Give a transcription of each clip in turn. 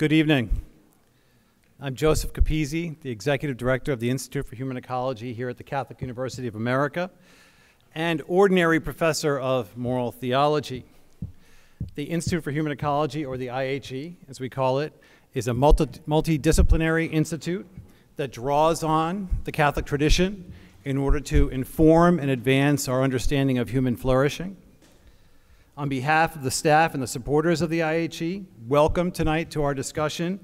Good evening. I'm Joseph Capizzi, the Executive Director of the Institute for Human Ecology here at the Catholic University of America, and Ordinary Professor of Moral Theology. The Institute for Human Ecology, or the IHE, as we call it, is a multidisciplinary institute that draws on the Catholic tradition in order to inform and advance our understanding of human flourishing. On behalf of the staff and the supporters of the IHE, welcome tonight to our discussion,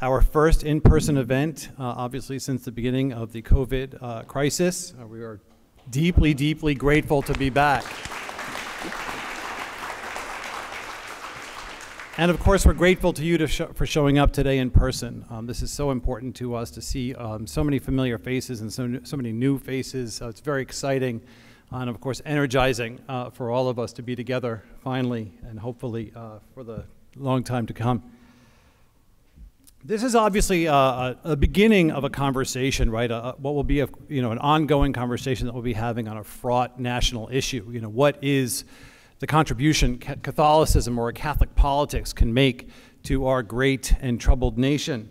our first in-person event, obviously since the beginning of the COVID crisis. We are deeply, deeply grateful to be back. And of course, we're grateful to you for showing up today in person. This is so important to us to see so many familiar faces and so many new faces. It's very exciting and of course energizing for all of us to be together finally and hopefully for the long time to come. This is obviously a beginning of a conversation, right? What will be an ongoing conversation that we'll be having on a fraught national issue. What is the contribution Catholicism or Catholic politics can make to our great and troubled nation?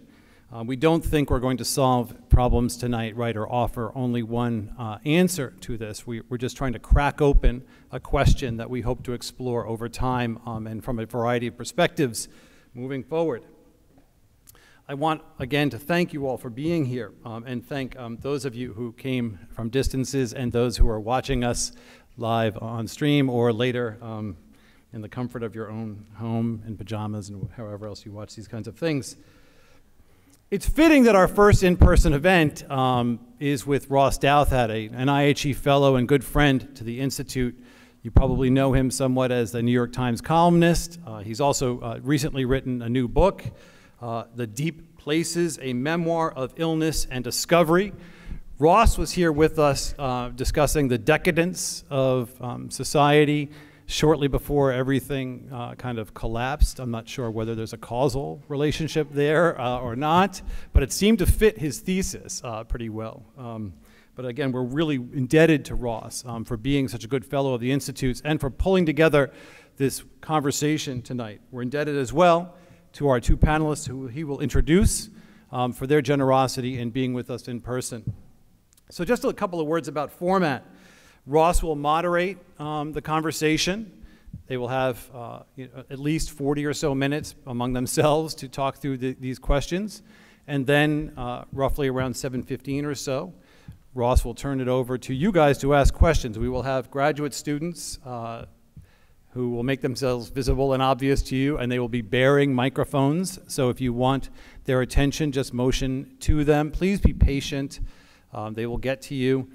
We don't think we're going to solve problems tonight, right, or offer only one answer to this. We're just trying to crack open a question that we hope to explore over time and from a variety of perspectives moving forward. I want, again, to thank you all for being here and thank those of you who came from distances and those who are watching us live on stream or later in the comfort of your own home in pajamas and however else you watch these kinds of things. It's fitting that our first in-person event is with Ross Douthat, an IHE fellow and good friend to the Institute. You probably know him somewhat as the New York Times columnist. He's also recently written a new book, The Deep Places, a memoir of illness and discovery. Ross was here with us discussing the decadence of society shortly before everything kind of collapsed. I'm not sure whether there's a causal relationship there or not, but it seemed to fit his thesis pretty well. But again, we're really indebted to Ross for being such a good fellow of the Institutes and for pulling together this conversation tonight. We're indebted as well to our two panelists who he will introduce for their generosity in being with us in person. So just a couple of words about format. Ross will moderate the conversation. They will have at least 40 or so minutes among themselves to talk through these questions. And then roughly around 7:15 or so, Ross will turn it over to you guys to ask questions. We will have graduate students who will make themselves visible and obvious to you, and they will be bearing microphones. So if you want their attention, just motion to them. Please be patient. They will get to you.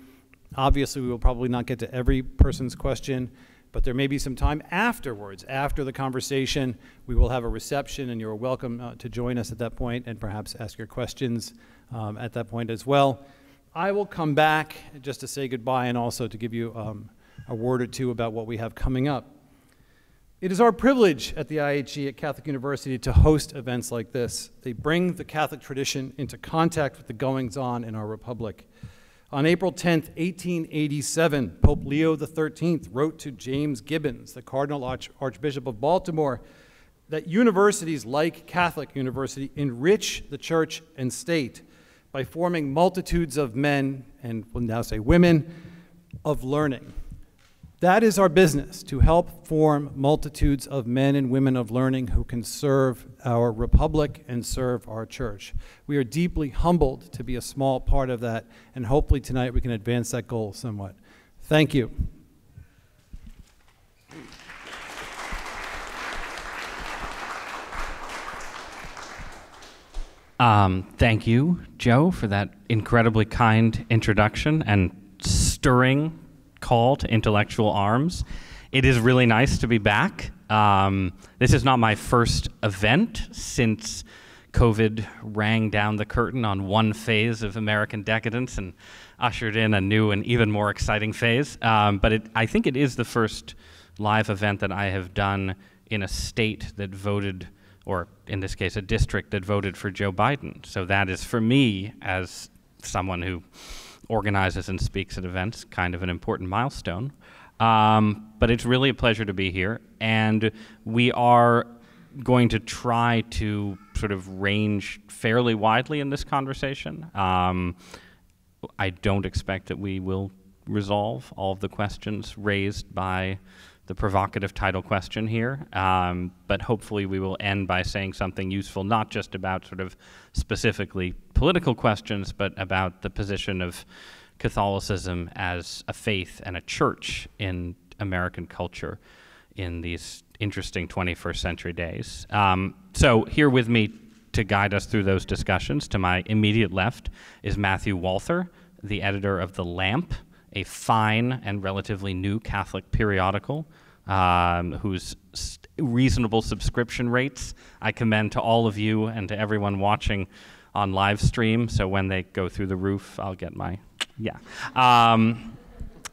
Obviously, we will probably not get to every person's question, but there may be some time afterwards. After the conversation, we will have a reception, and you're welcome to join us at that point and perhaps ask your questions at that point as well. I will come back just to say goodbye and also to give you a word or two about what we have coming up. It is our privilege at the IHE at Catholic University to host events like this. They bring the Catholic tradition into contact with the goings-on in our republic. On April 10th, 1887, Pope Leo XIII wrote to James Gibbons, the Cardinal Archbishop of Baltimore, that universities like Catholic University enrich the church and state by forming multitudes of men, and we'll now say women, of learning. That is our business, to help form multitudes of men and women of learning who can serve our republic and serve our church. We are deeply humbled to be a small part of that, and hopefully tonight we can advance that goal somewhat. Thank you. Thank you, Joe, for that incredibly kind introduction and stirring call to intellectual arms. It is really nice to be back. This is not my first event since COVID rang down the curtain on one phase of American decadence and ushered in a new and even more exciting phase. But I think it is the first live event that I have done in a state that voted, or in this case, a district that voted for Joe Biden. So that is, for me, as someone who organizes and speaks at events, kind of an important milestone. But it's really a pleasure to be here, and we are going to try to sort of range fairly widely in this conversation. I don't expect that we will resolve all of the questions raised by the provocative title question here, but hopefully we will end by saying something useful, not just about sort of specifically political questions, but about the position of Catholicism as a faith and a church in American culture in these interesting 21st century days. So here with me to guide us through those discussions, to my immediate left, is Matthew Walther, the editor of The Lamp, a fine and relatively new Catholic periodical whose reasonable subscription rates I commend to all of you and to everyone watching on live stream. So when they go through the roof, I'll get my, yeah.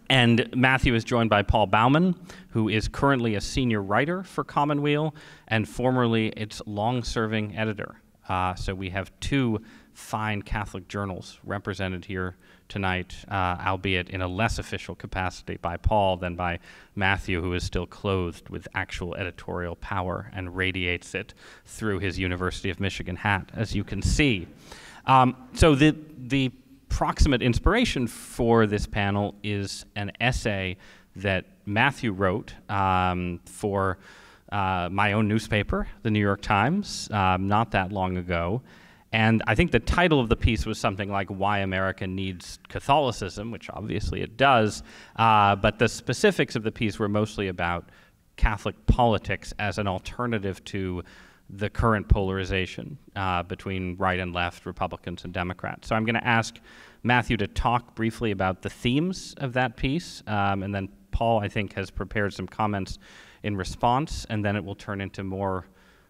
And Matthew is joined by Paul Baumann, who is currently a senior writer for Commonweal and formerly its long-serving editor. So we have two fine Catholic journals represented here tonight, albeit in a less official capacity by Paul than by Matthew, who is still clothed with actual editorial power and radiates it through his University of Michigan hat, as you can see. So the proximate inspiration for this panel is an essay that Matthew wrote for my own newspaper, the New York Times, not that long ago. And I think the title of the piece was something like Why America Needs Catholicism, which obviously it does, but the specifics of the piece were mostly about Catholic politics as an alternative to the current polarization between right and left, Republicans and Democrats. So I'm going to ask Matthew to talk briefly about the themes of that piece, and then Paul, I think, has prepared some comments in response, and then it will turn into more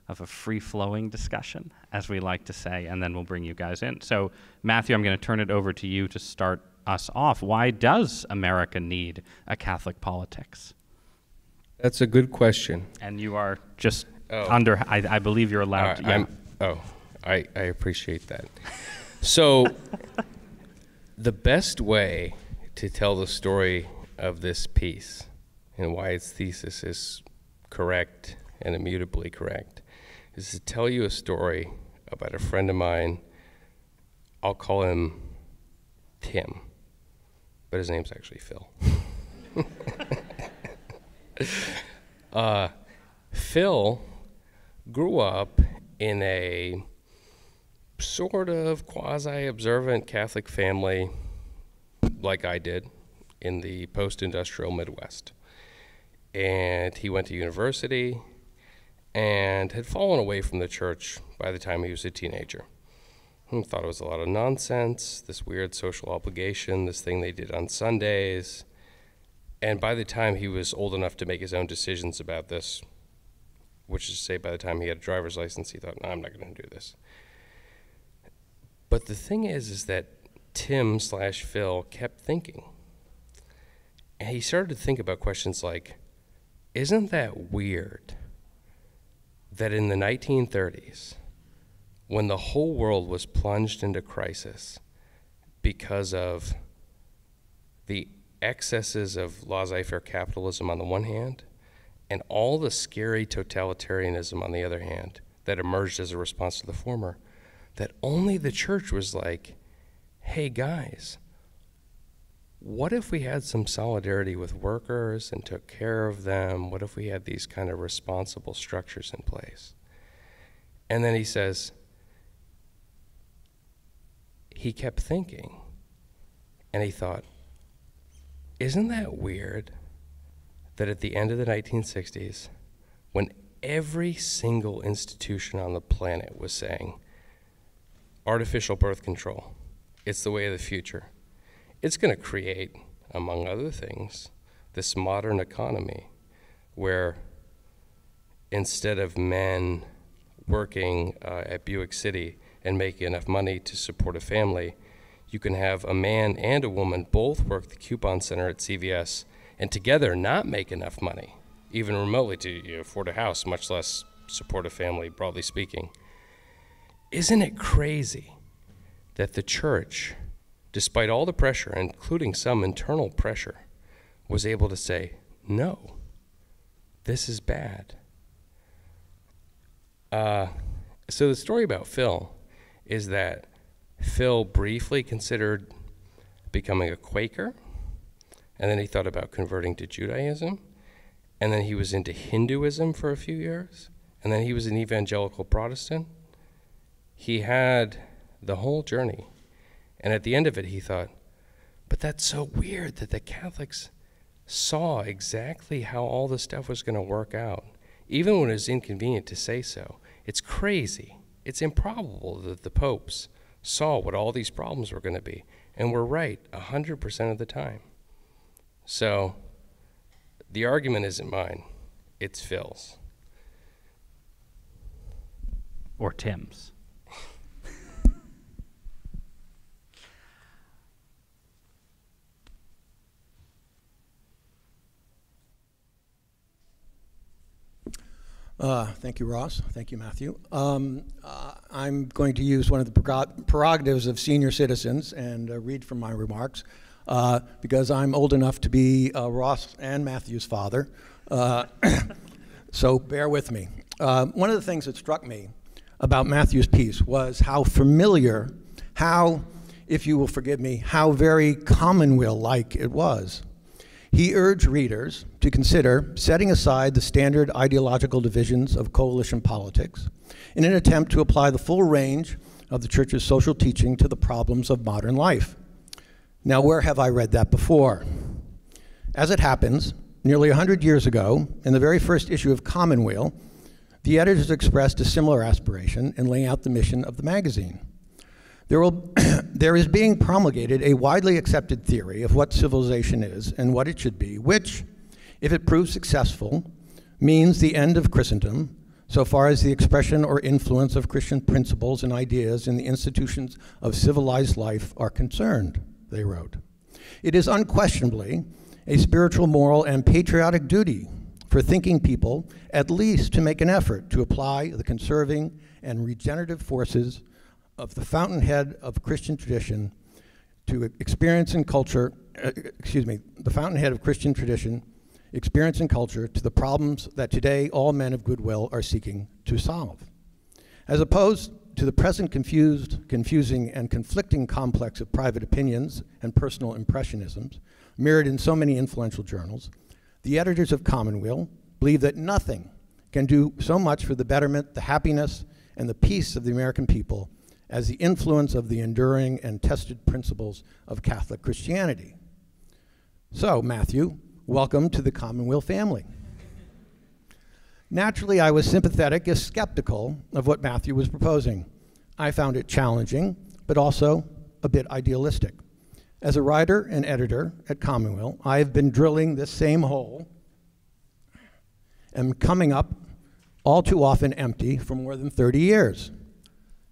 of a free-flowing discussion, as we like to say, and then we'll bring you guys in. So, Matthew, I'm going to turn it over to you to start us off. Why does America need a Catholic politics? That's a good question. And you are just under, I believe you're allowed to. Yeah. I appreciate that. So, the best way to tell the story of this piece and why its thesis is correct and immutably correct is to tell you a story about a friend of mine. I'll call him Tim, but his name's actually Phil. Phil grew up in a sort of quasi-observant Catholic family, like I did, in the post-industrial Midwest. And he went to university and had fallen away from the church by the time he was a teenager. He thought it was a lot of nonsense, this weird social obligation, this thing they did on Sundays. And by the time he was old enough to make his own decisions about this, which is to say by the time he had a driver's license, he thought, no, I'm not going to do this. But the thing is that Tim/Phil kept thinking. And he started to think about questions like, isn't that weird that in the 1930s, when the whole world was plunged into crisis because of the excesses of laissez-faire capitalism on the one hand, and all the scary totalitarianism on the other hand that emerged as a response to the former, that only the church was like, hey guys, what if we had some solidarity with workers and took care of them? What if we had these kind of responsible structures in place? And then he says, he kept thinking, and he thought, isn't that weird that at the end of the 1960s, when every single institution on the planet was saying, artificial birth control, it's the way of the future, it's going to create, among other things, this modern economy where instead of men working at Buick City and making enough money to support a family, you can have a man and a woman both work the coupon center at CVS and together not make enough money, even remotely to afford a house, much less support a family, broadly speaking. Isn't it crazy that the church, despite all the pressure, including some internal pressure, was able to say, no, this is bad? So the story about Phil is that Phil briefly considered becoming a Quaker, and then he thought about converting to Judaism, and then he was into Hinduism for a few years, and then he was an evangelical Protestant. He had the whole journey, and at the end of it he thought, but that's so weird that the Catholics saw exactly how all this stuff was going to work out, even when it was inconvenient to say so. It's crazy. It's improbable that the popes saw what all these problems were going to be, and were right 100% of the time. So the argument isn't mine, it's Phil's. Or Tim's. Thank you, Ross. Thank you, Matthew. I'm going to use one of the prerogatives of senior citizens and read from my remarks because I'm old enough to be Ross and Matthew's father. So bear with me. One of the things that struck me about Matthew's piece was how familiar, how, if you will forgive me, how very Commonweal-like it was. He urged readers to consider setting aside the standard ideological divisions of coalition politics in an attempt to apply the full range of the Church's social teaching to the problems of modern life. Now, where have I read that before? As it happens, nearly 100 years ago, in the very first issue of Commonweal, the editors expressed a similar aspiration in laying out the mission of the magazine. There is being promulgated a widely accepted theory of what civilization is and what it should be, which, if it proves successful, means the end of Christendom, so far as the expression or influence of Christian principles and ideas in the institutions of civilized life are concerned, they wrote. It is unquestionably a spiritual, moral, and patriotic duty for thinking people at least to make an effort to apply the conserving and regenerative forces of the fountainhead of Christian tradition to experience and culture, the fountainhead of Christian tradition, experience and culture to the problems that today all men of goodwill are seeking to solve. As opposed to the present confusing, and conflicting complex of private opinions and personal impressionisms mirrored in so many influential journals, the editors of Commonweal believe that nothing can do so much for the betterment, the happiness, and the peace of the American people as the influence of the enduring and tested principles of Catholic Christianity. So, Matthew, welcome to the Commonweal family. Naturally, I was sympathetic, if skeptical, of what Matthew was proposing. I found it challenging, but also a bit idealistic. As a writer and editor at Commonweal, I have been drilling this same hole and coming up all too often empty for more than 30 years.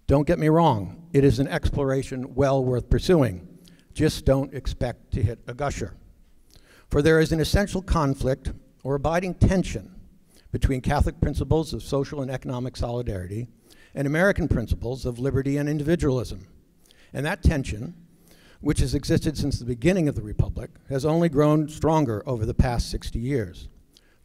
Don't get me wrong, it is an exploration well worth pursuing. Just don't expect to hit a gusher. For there is an essential conflict or abiding tension between Catholic principles of social and economic solidarity and American principles of liberty and individualism. And that tension, which has existed since the beginning of the Republic, has only grown stronger over the past 60 years.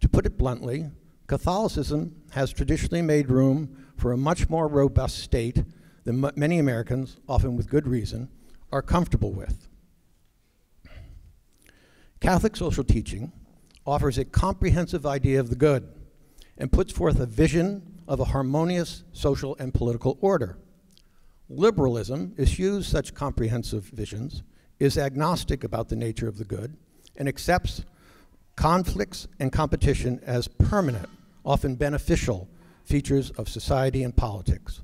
To put it bluntly, Catholicism has traditionally made room for a much more robust state than many Americans, often with good reason, are comfortable with. Catholic social teaching offers a comprehensive idea of the good and puts forth a vision of a harmonious social and political order. Liberalism eschews such comprehensive visions, is agnostic about the nature of the good, and accepts conflicts and competition as permanent, often beneficial features of society and politics.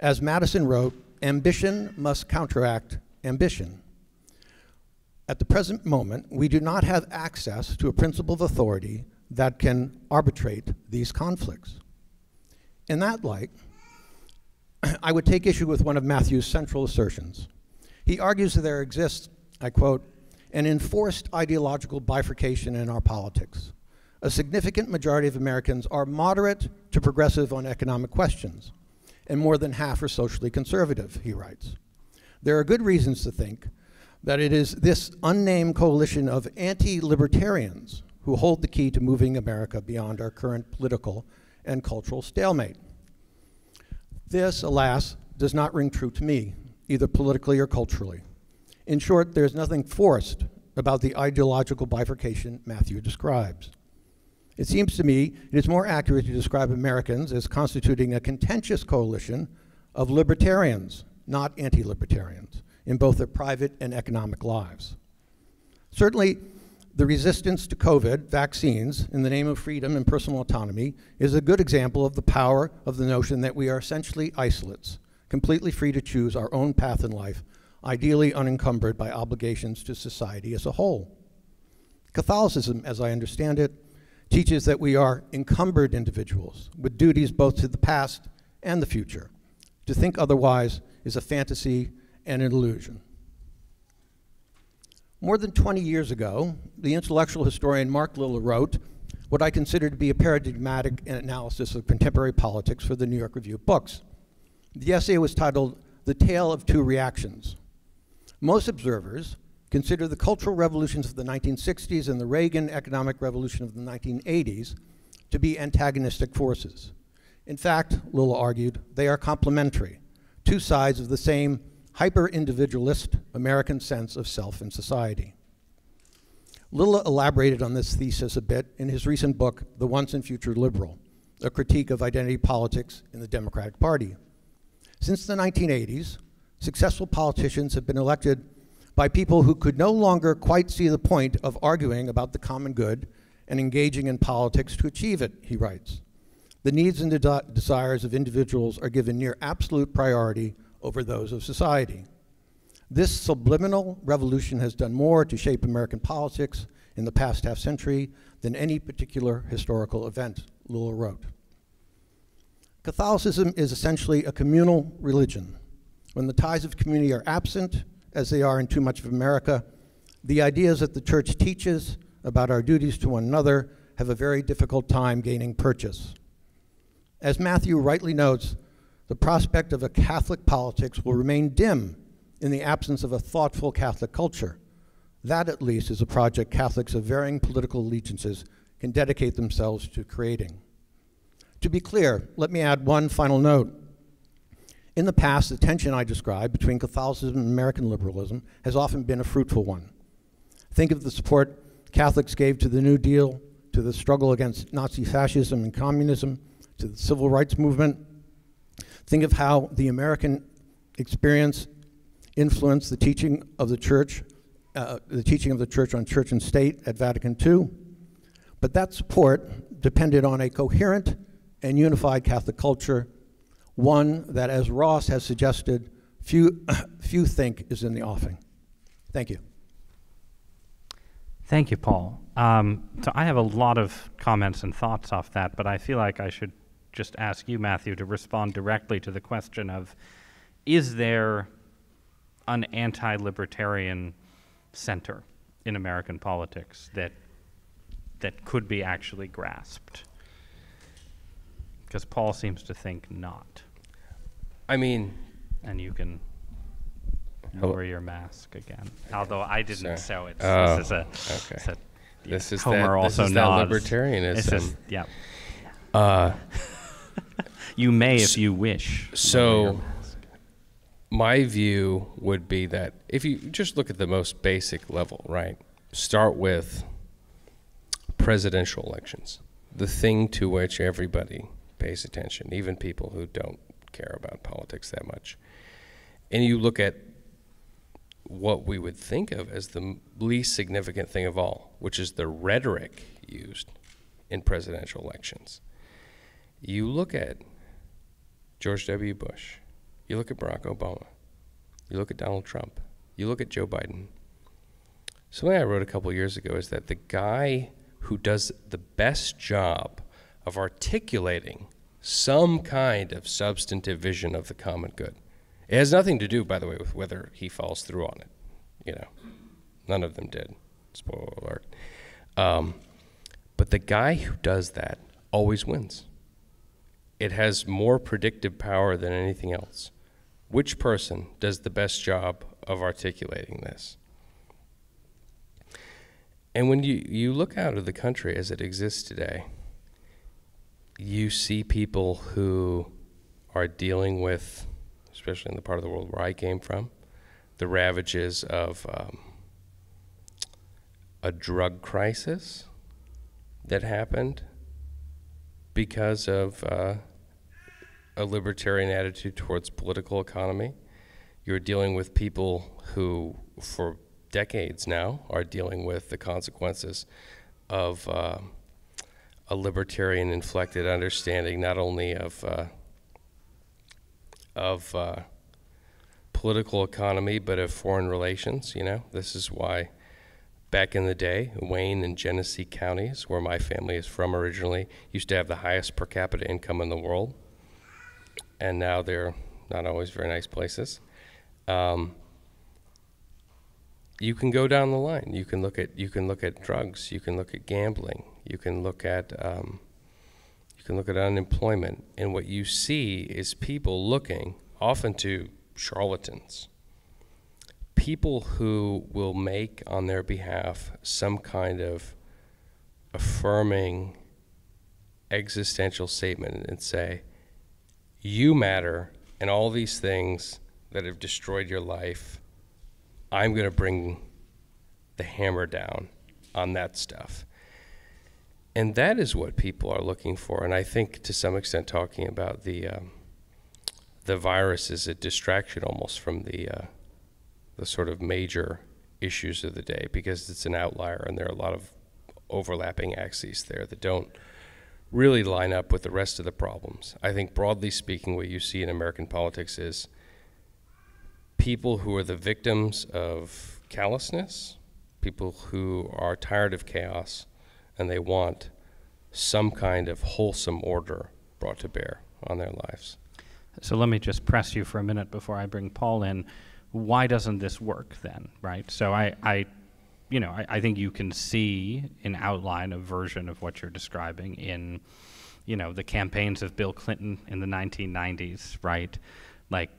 As Madison wrote, ambition must counteract ambition. At the present moment, we do not have access to a principle of authority that can arbitrate these conflicts. In that light, I would take issue with one of Matthew's central assertions. He argues that there exists, I quote, an enforced ideological bifurcation in our politics. A significant majority of Americans are moderate to progressive on economic questions, and more than half are socially conservative, he writes. There are good reasons to think that it is this unnamed coalition of anti-libertarians who hold the key to moving America beyond our current political and cultural stalemate. This, alas, does not ring true to me, either politically or culturally. In short, there's nothing forced about the ideological bifurcation Matthew describes. It seems to me it is more accurate to describe Americans as constituting a contentious coalition of libertarians, not anti-libertarians, in both their private and economic lives. Certainly, the resistance to COVID vaccines in the name of freedom and personal autonomy is a good example of the power of the notion that we are essentially isolates, completely free to choose our own path in life, ideally unencumbered by obligations to society as a whole. Catholicism, as I understand it, teaches that we are encumbered individuals with duties both to the past and the future. To think otherwise is a fantasy and an illusion. More than 20 years ago, the intellectual historian Mark Lilla wrote what I consider to be a paradigmatic analysis of contemporary politics for the New York Review of Books. The essay was titled "The Tale of Two Reactions." Most observers consider the cultural revolutions of the 1960s and the Reagan economic revolution of the 1980s to be antagonistic forces. In fact, Lilla argued, they are complementary, two sides of the same hyper-individualist American sense of self and society. Lilla elaborated on this thesis a bit in his recent book, The Once and Future Liberal, a critique of identity politics in the Democratic Party. Since the 1980s, successful politicians have been elected by people who could no longer quite see the point of arguing about the common good and engaging in politics to achieve it, he writes. The needs and desires of individuals are given near absolute priority over those of society. This subliminal revolution has done more to shape American politics in the past half century than any particular historical event, Lilla wrote. Catholicism is essentially a communal religion. When the ties of community are absent, as they are in too much of America, the ideas that the church teaches about our duties to one another have a very difficult time gaining purchase. As Matthew rightly notes, the prospect of a Catholic politics will remain dim in the absence of a thoughtful Catholic culture. That, at least, is a project Catholics of varying political allegiances can dedicate themselves to creating. To be clear, let me add one final note. In the past, the tension I described between Catholicism and American liberalism has often been a fruitful one. Think of the support Catholics gave to the New Deal, to the struggle against Nazi fascism and communism, to the civil rights movement. Think of how the American experience influenced the teaching of the church on church and state at Vatican II. But that support depended on a coherent and unified Catholic culture, one that, as Ross has suggested, few think is in the offing. Thank you. Thank you, Paul. So I have a lot of comments and thoughts off that, but I feel like I should just ask you, Matthew, to respond directly to the question of, is there an anti-libertarian center in American politics that could be actually grasped? Because Paul seems to think not. I mean... And you can lower your mask again. Although I didn't, so it's, oh, this is a... Okay. It's a, this is Homer that, also this is nods. that libertarianism. This is, yeah. You may if you wish. So my view would be that if you just look at the most basic level, right? Start with presidential elections, the thing to which everybody pays attention, even people who don't care about politics that much. And you look at what we would think of as the least significant thing of all, which is the rhetoric used in presidential elections. You look at George W. Bush, you look at Barack Obama, you look at Donald Trump, you look at Joe Biden. Something I wrote a couple years ago is that the guy who does the best job of articulating some kind of substantive vision of the common good. It has nothing to do, by the way, with whether he follows through on it. You know, none of them did. Spoiler alert. But the guy who does that always wins. It has more predictive power than anything else. Which person does the best job of articulating this? And when you look out of the country as it exists today, you see people who are dealing with, especially in the part of the world where I came from, the ravages of a drug crisis that happened because of a libertarian attitude towards political economy. You're dealing with people who, for decades now, are dealing with the consequences of a libertarian-inflected understanding, not only of political economy, but of foreign relations. You know, this is why back in the day, Wayne and Genesee counties, where my family is from originally, used to have the highest per capita income in the world, and now they're not always very nice places. You can go down the line. You can look at drugs. You can look at gambling. You can look at unemployment. And what you see is people looking often to charlatans, people who will make on their behalf some kind of affirming existential statement and say, you matter, and all these things that have destroyed your life, I'm going to bring the hammer down on that stuff. And that is what people are looking for. And I think to some extent talking about the virus is a distraction almost from the sort of major issues of the day, because it's an outlier and there are a lot of overlapping axes there that don't really line up with the rest of the problems. I think broadly speaking, what you see in American politics is people who are the victims of callousness, people who are tired of chaos, and they want some kind of wholesome order brought to bear on their lives. So let me just press you for a minute before I bring Paul in. Why doesn't this work then, right? So I think you can see in outline a version of what you're describing in, the campaigns of Bill Clinton in the 1990s, right? Like,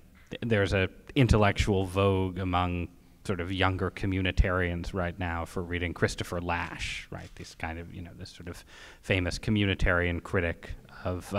there's a intellectual vogue among sort of younger communitarians right now for reading Christopher Lasch, right? This kind of, this sort of famous communitarian critic of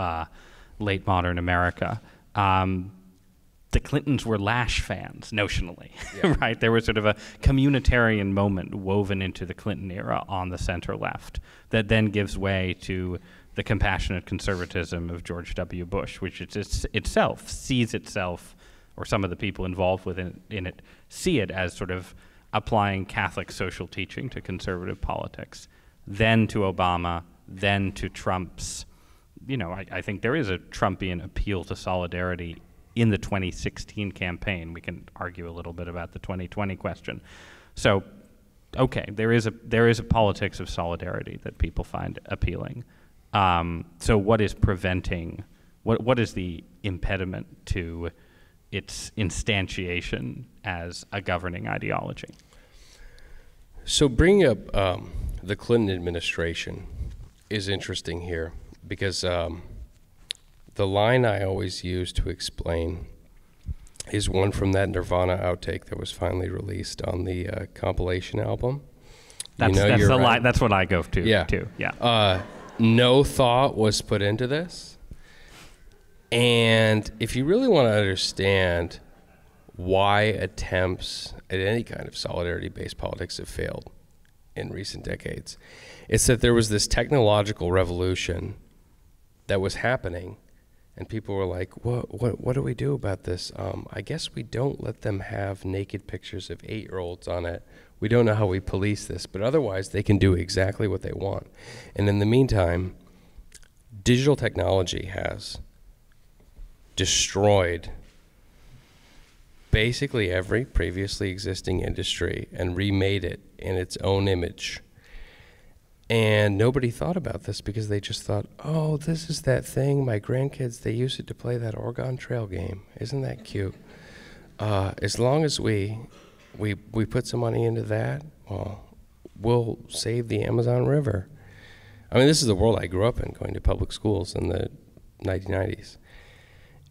late modern America. The Clintons were Lasch fans, notionally, yeah. Right? There was sort of a communitarian moment woven into the Clinton era on the center left that then gives way to the compassionate conservatism of George W. Bush, which itself sees itself, or some of the people involved in it see it as sort of applying Catholic social teaching to conservative politics, then to Obama, then to Trump's, I think there is a Trumpian appeal to solidarity in the 2016 campaign. We can argue a little bit about the 2020 question. So, okay, there is a politics of solidarity that people find appealing. So what is preventing, what is the impediment to its instantiation as a governing ideology? So bringing up the Clinton administration is interesting here, because the line I always use to explain is one from that Nirvana outtake that was finally released on the compilation album. That's the right. line. That's what I go to. Yeah. Too. Yeah. No thought was put into this. And if you really want to understand why attempts at any kind of solidarity-based politics have failed in recent decades, it's that there was this technological revolution that was happening, and people were like, what do we do about this? I guess we don't let them have naked pictures of 8-year-olds on it. We don't know how we police this, but otherwise they can do exactly what they want. And in the meantime, digital technology has destroyed basically every previously existing industry and remade it in its own image. And nobody thought about this because they just thought, oh, this is that thing, my grandkids, they use it to play that Oregon Trail game. Isn't that cute? As long as we put some money into that, well, we'll save the Amazon River. I mean, this is the world I grew up in, going to public schools in the 1990s.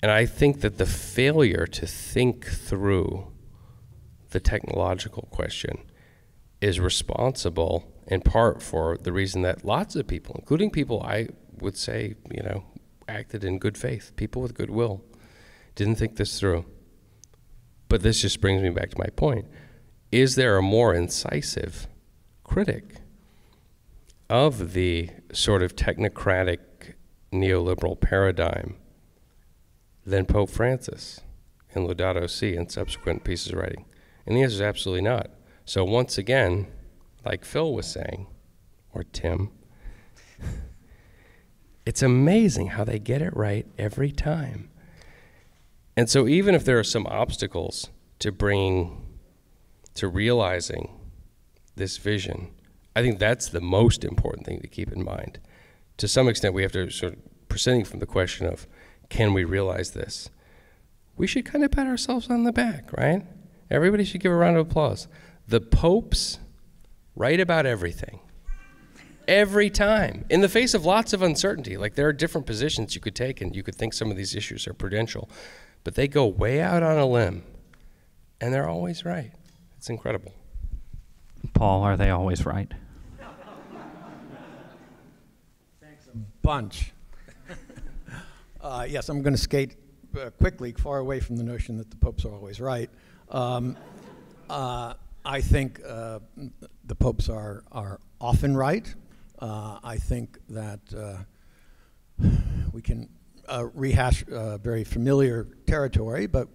And I think that the failure to think through the technological question is responsible in part for the reason that lots of people, including people I would say, acted in good faith, people with goodwill, didn't think this through. But this just brings me back to my point. Is there a more incisive critic of the sort of technocratic neoliberal paradigm than Pope Francis in Laudato Si and subsequent pieces of writing? And the answer is absolutely not. So once again, like Phil was saying, or Tim, it's amazing how they get it right every time. And so even if there are some obstacles to realizing this vision, I think that's the most important thing to keep in mind. To some extent, we have to sort of, proceeding from the question of, can we realize this? We should kind of pat ourselves on the back, right? Everybody should give a round of applause. The popes write about everything. Every time, in the face of lots of uncertainty. Like, there are different positions you could take, and you could think some of these issues are prudential, but they go way out on a limb, and they're always right. It's incredible. Paul, are they always right? Thanks a bunch. Yes, I'm going to skate quickly, far away from the notion that the popes are always right. I think the popes are often right. I think that we can rehash very familiar territory, but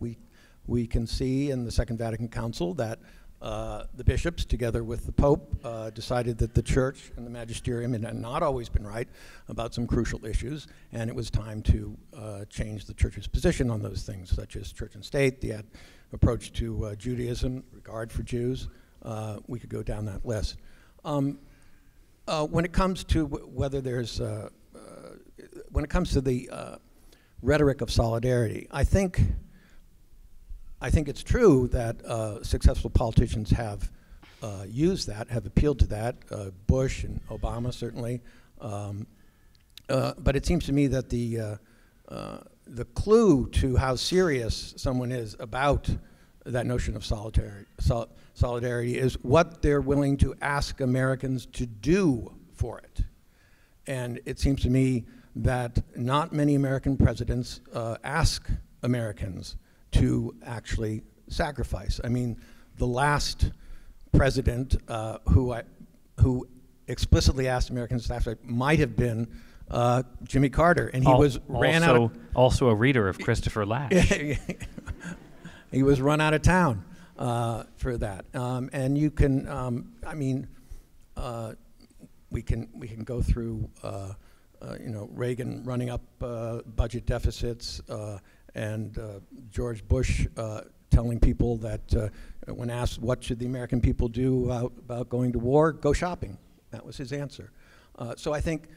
we can see in the Second Vatican Council that the bishops, together with the Pope, decided that the Church and the magisterium had not always been right about some crucial issues, and it was time to change the Church's position on those things, such as church and state, the approach to Judaism, regard for Jews. We could go down that list. When it comes to whether there's, when it comes to the rhetoric of solidarity, I think it's true that successful politicians have used that, have appealed to that, Bush and Obama certainly. But it seems to me that the clue to how serious someone is about that notion of solidarity is what they're willing to ask Americans to do for it. And it seems to me that not many American presidents ask Americans to actually sacrifice. I mean, the last president who explicitly asked Americans to sacrifice might have been Jimmy Carter, and he ran out. Also a reader of Christopher Lasch. He was run out of town for that, and you can. I mean, we can go through. Reagan running up budget deficits, and George Bush telling people that when asked what should the American people do about going to war, go shopping. That was his answer. So I think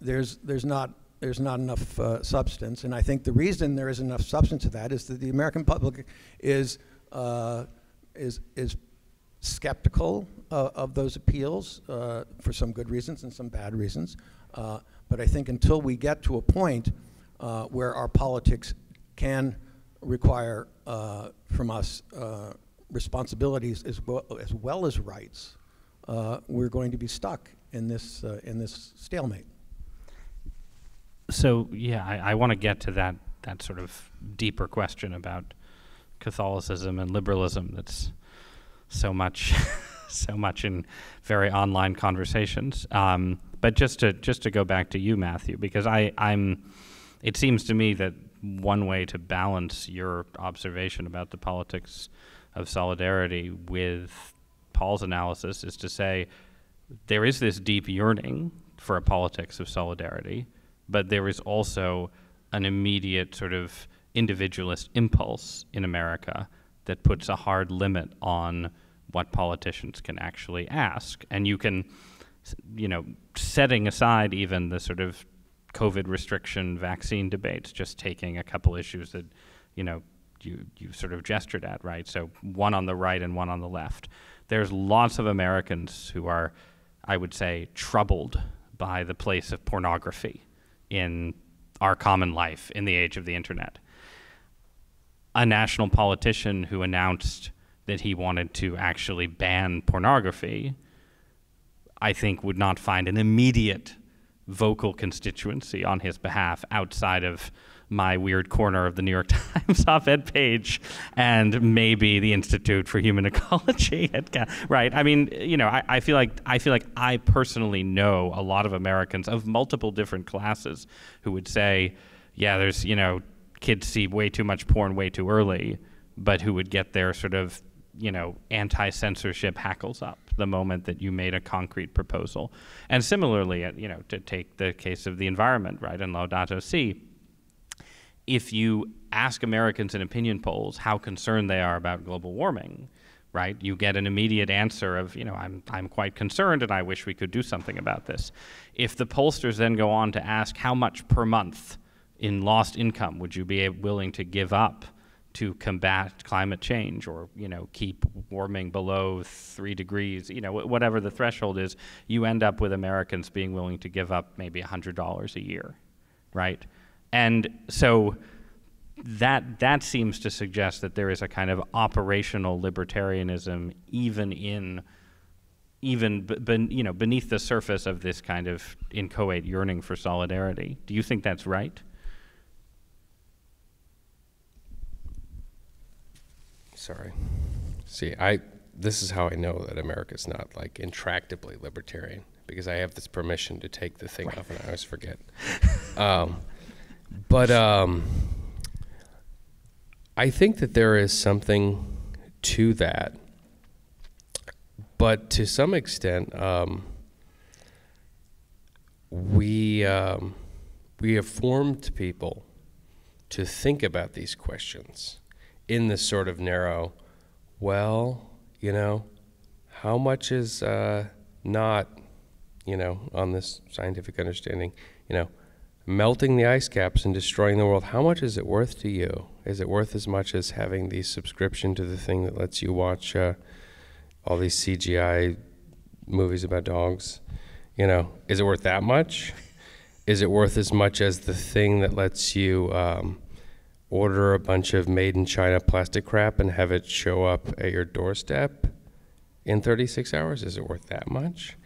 there's not enough substance, and I think the reason there isn't enough substance to that is that the American public is skeptical of those appeals for some good reasons and some bad reasons. But I think until we get to a point where our politics can require from us responsibilities as well as rights, we're going to be stuck in this stalemate. So yeah, I want to get to that sort of deeper question about Catholicism and liberalism that's so much in very online conversations. But just to go back to you, Matthew, because it seems to me that one way to balance your observation about the politics of solidarity with Paul's analysis is to say there is this deep yearning for a politics of solidarity, but there is also an immediate sort of individualist impulse in America that puts a hard limit on what politicians can actually ask. And you can, setting aside even the sort of COVID restriction vaccine debates, just taking a couple issues that, you sort of gestured at, right? So one on the right and one on the left. There's lots of Americans who are, I would say, troubled by the place of pornography in our common life in the age of the internet. A national politician who announced that he wanted to actually ban pornography, I think would not find an immediate vocal constituency on his behalf outside of my weird corner of the New York Times op-ed page and maybe the Institute for Human Ecology, right? I mean, you know, I feel like I personally know a lot of Americans of multiple different classes who would say, yeah, there's, you know, kids see way too much porn way too early, but who would get their sort of, you know, anti-censorship hackles up the moment that you made a concrete proposal. And similarly, you know, to take the case of the environment, right, and Laudato Si, if you ask Americans in opinion polls how concerned they are about global warming, right, you get an immediate answer of, you know, I'm quite concerned and I wish we could do something about this. If the pollsters then go on to ask how much per month in lost income would you be willing to give up to combat climate change, or, you know, keep warming below 3 degrees, you know, whatever the threshold is, you end up with Americans being willing to give up maybe $100 a year, right? And so that seems to suggest that there is a kind of operational libertarianism beneath the surface of this kind of inchoate yearning for solidarity. Do you think that's right? Sorry. See, this is how I know that America's not like intractably libertarian, because I have this permission to take the thing off and I always forget. But I think that there is something to that. But to some extent, we have formed people to think about these questions in this sort of narrow, well, you know, how much is not, you know, on this scientific understanding, you know, melting the ice caps and destroying the world, how much is it worth to you? Is it worth as much as having the subscription to the thing that lets you watch all these CGI movies about dogs? You know, is it worth that much? Is it worth as much as the thing that lets you order a bunch of made-in-China plastic crap and have it show up at your doorstep in 36 hours? Is it worth that much?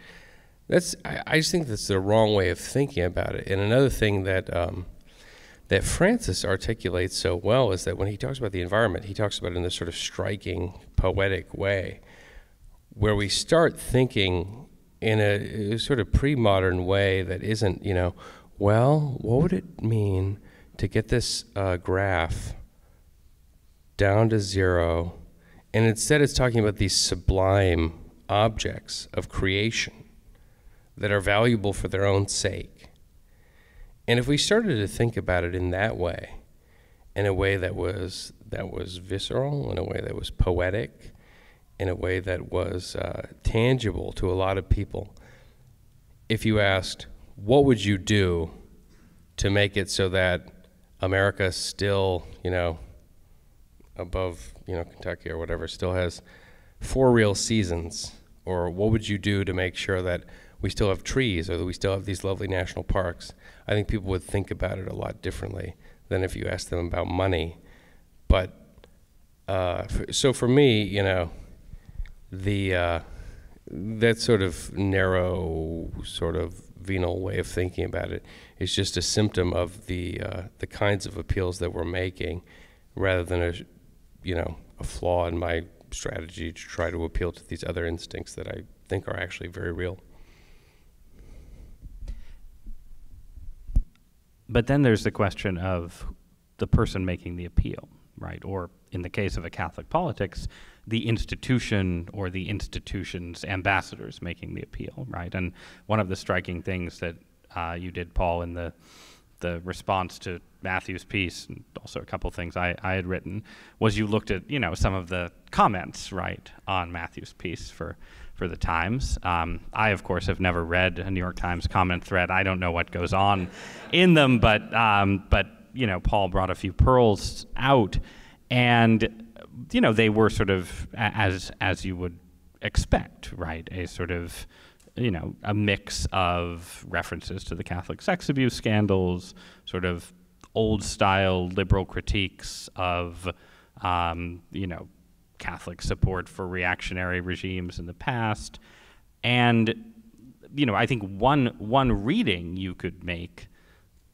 I just think that's the wrong way of thinking about it. And another thing that that Francis articulates so well is that when he talks about the environment, he talks about it in this sort of striking, poetic way, where we start thinking in a sort of pre-modern way that isn't, you know, well, what would it mean to get this graph down to 0, and instead it's talking about these sublime objects of creation that are valuable for their own sake. And if we started to think about it in that way, in a way that was visceral, in a way that was poetic, in a way that was tangible to a lot of people, if you asked, what would you do to make it so that America still, you know, above, you know, Kentucky or whatever, still has 4 real seasons? Or what would you do to make sure that we still have trees, or that we still have these lovely national parks? I think people would think about it a lot differently than if you asked them about money. But so for me, you know, that sort of narrow, sort of venal way of thinking about it is just a symptom of the kinds of appeals that we're making, rather than a flaw in my strategy to try to appeal to these other instincts that I think are actually very real. But then there's the question of the person making the appeal, right? Or in the case of a Catholic politics, the institution or the institution's ambassadors making the appeal, right? And one of the striking things that you did, Paul, in the response to Matthew's piece, and also a couple things I had written, was you looked at, you know, some of the comments, right, on Matthew's piece for the Times. I, of course, have never read a New York Times comment thread. I don't know what goes on in them, but you know, Paul brought a few pearls out, and you know, they were sort of as you would expect, right? A sort of, you know, a mix of references to the Catholic sex abuse scandals, sort of old-style liberal critiques of, you know, Catholic support for reactionary regimes in the past, and you know, I think one reading you could make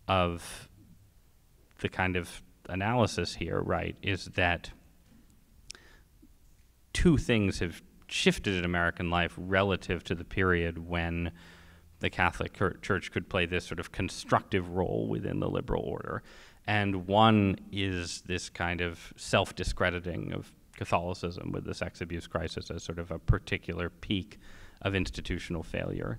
of the kind of analysis here, right, is that two things have shifted in American life relative to the period when the Catholic Church could play this sort of constructive role within the liberal order. And one is this kind of self-discrediting of Catholicism with the sex abuse crisis as sort of a particular peak of institutional failure.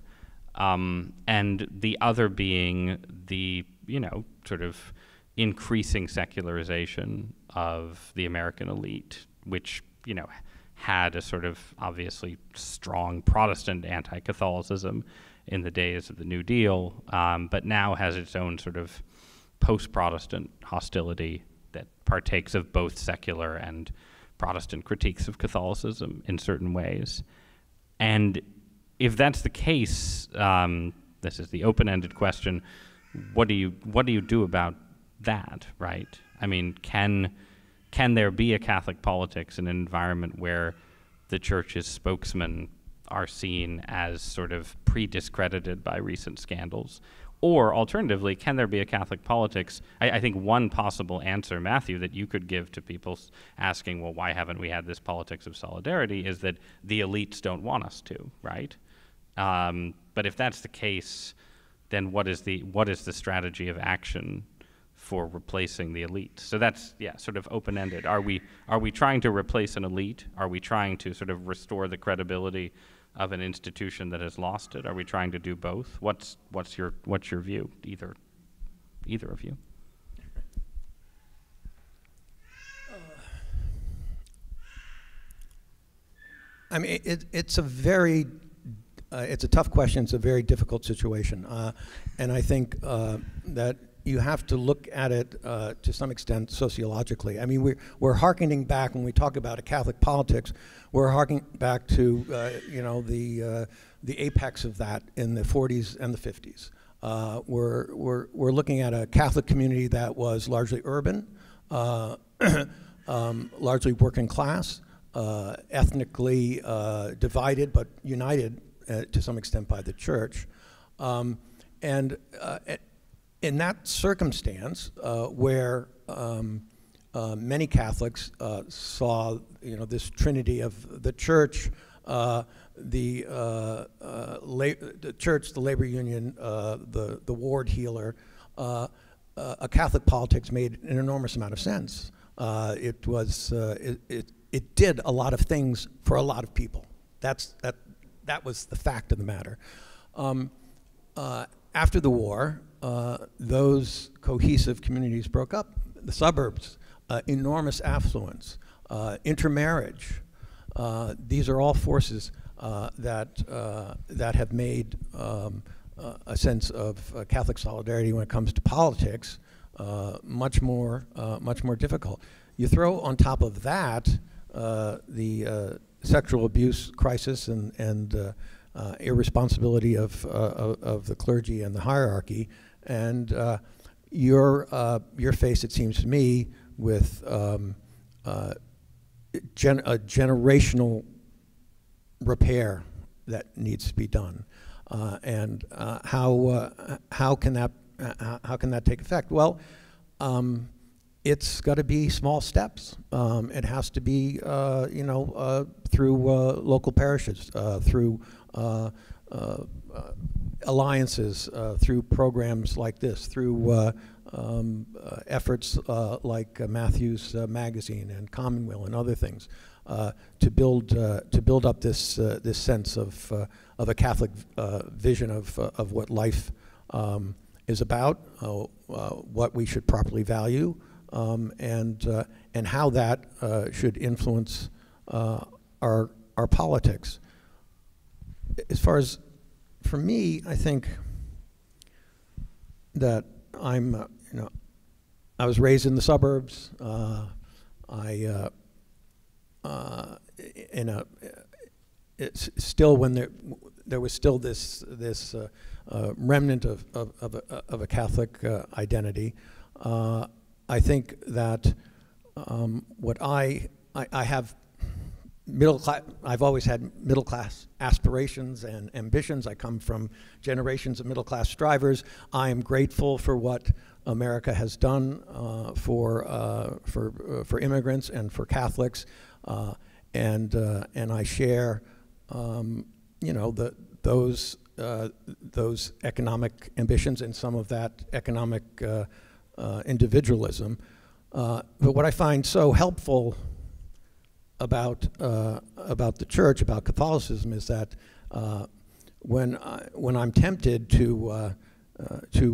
And the other being the, you know, sort of increasing secularization of the American elite, which, you know, had a sort of obviously strong Protestant anti-Catholicism in the days of the New Deal, but now has its own sort of post-Protestant hostility that partakes of both secular and Protestant critiques of Catholicism in certain ways. And if that's the case, this is the open-ended question, what do you do about that, right? I mean, can there be a Catholic politics in an environment where the Church's spokesmen are seen as sort of pre-discredited by recent scandals? Or alternatively, can there be a Catholic politics? I think one possible answer, Matthew, that you could give to people asking, well, why haven't we had this politics of solidarity, is that the elites don't want us to, right? But if that's the case, then what is the strategy of action for replacing the elite? So that's, yeah, sort of open-ended. Are we trying to replace an elite? Are we trying to sort of restore the credibility of an institution that has lost it? Are we trying to do both? What's your view? Either of you. I mean, it's a tough question. It's a very difficult situation, and I think that you have to look at it to some extent sociologically. I mean, we're hearkening back when we talk about a Catholic politics. We're hearkening back to you know, the apex of that in the 40s and the 50s. We're looking at a Catholic community that was largely urban, largely working class, ethnically divided but united to some extent by the Church, and in that circumstance, where many Catholics saw, you know, this trinity of the Church, the Church, the labor union, the ward healer, a Catholic politics made an enormous amount of sense. It did a lot of things for a lot of people. That was the fact of the matter. After the war, those cohesive communities broke up. The suburbs, enormous affluence, intermarriage. These are all forces that have made a sense of Catholic solidarity when it comes to politics much more difficult. You throw on top of that the sexual abuse crisis and irresponsibility of the clergy and the hierarchy, and you're faced, it seems to me, with a generational repair that needs to be done, and how can that take effect? Well, it's got to be small steps. It has to be, through local parishes, through alliances, through programs like this, through efforts like Matthew's magazine and Commonweal and other things, to build up this sense of a Catholic vision of what life is about, what we should properly value, and how that should influence our politics. As far as for me, I think that I was raised in the suburbs. It's still when there was still this remnant of a Catholic identity. I think that what I have middle class. I've always had middle class aspirations and ambitions. I come from generations of middle class strivers. I am grateful for what America has done for immigrants and for Catholics, and I share, those economic ambitions and some of that economic individualism. But what I find so helpful about the church, about Catholicism, is that when I'm tempted to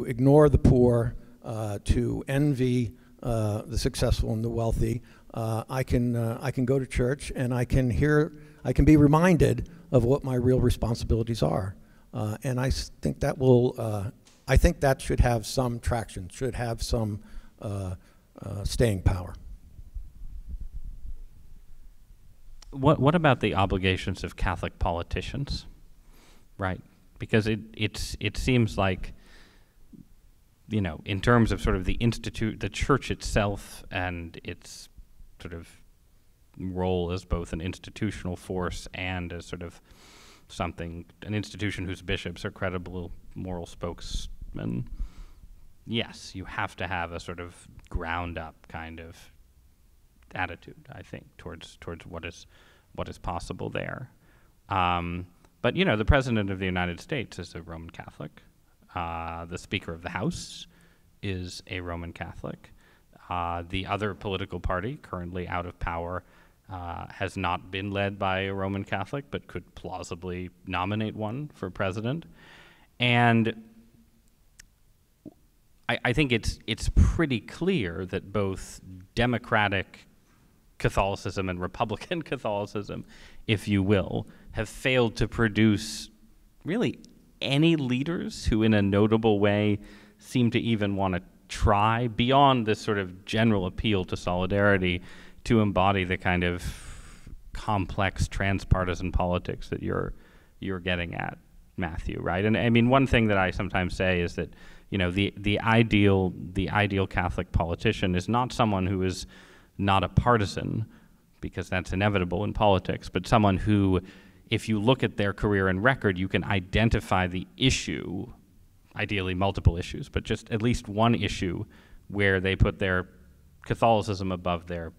ignore the poor, to envy the successful and the wealthy, I can go to church and I can be reminded of what my real responsibilities are, and I think that will. I think that should have some traction, should have some staying power. What about the obligations of Catholic politicians, right? Because it seems like, in terms of sort of the church itself and its sort of role as both an institutional force and as sort of an institution whose bishops are credible moral spokesmen. Yes, you have to have a sort of ground up kind of attitude, I think, towards what is possible there. But the President of the United States is a Roman Catholic. The Speaker of the House is a Roman Catholic. The other political party currently out of power has not been led by a Roman Catholic, but could plausibly nominate one for president. And I think it's pretty clear that both Democratic Catholicism and Republican Catholicism, if you will, have failed to produce really any leaders who in a notable way seem to even want to try, beyond this sort of general appeal to solidarity, to embody the kind of complex transpartisan politics that you're getting at, Matthew, right? And I mean, one thing that I sometimes say is that the ideal Catholic politician is not someone who is not a partisan, because that's inevitable in politics, but someone who, if you look at their career and record, you can identify the issue, ideally multiple issues, but just at least one issue where they put their Catholicism above their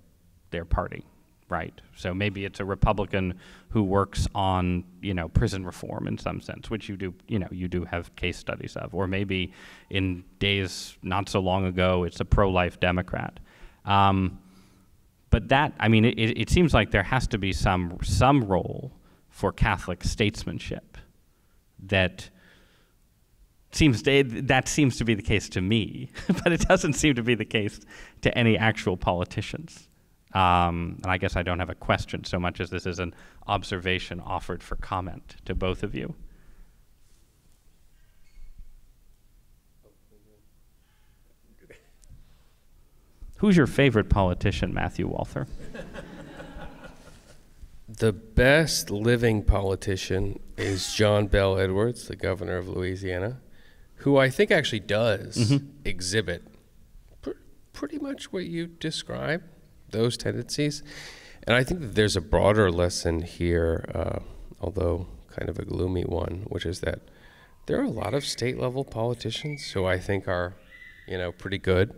party, right? So maybe it's a Republican who works on, prison reform in some sense, which you do have case studies of, or maybe in days not so long ago, it's a pro-life Democrat. But that, I mean, it seems like there has to be some role for Catholic statesmanship that seems to be the case to me, but it doesn't seem to be the case to any actual politicians. And I guess I don't have a question so much as this is an observation offered for comment to both of you. Who's your favorite politician, Matthew Walther? The best living politician is John Bel Edwards, the governor of Louisiana, who I think actually does exhibit pretty much what you described, those tendencies. And I think that there's a broader lesson here, although kind of a gloomy one, which is that there are a lot of state-level politicians who I think are, pretty good.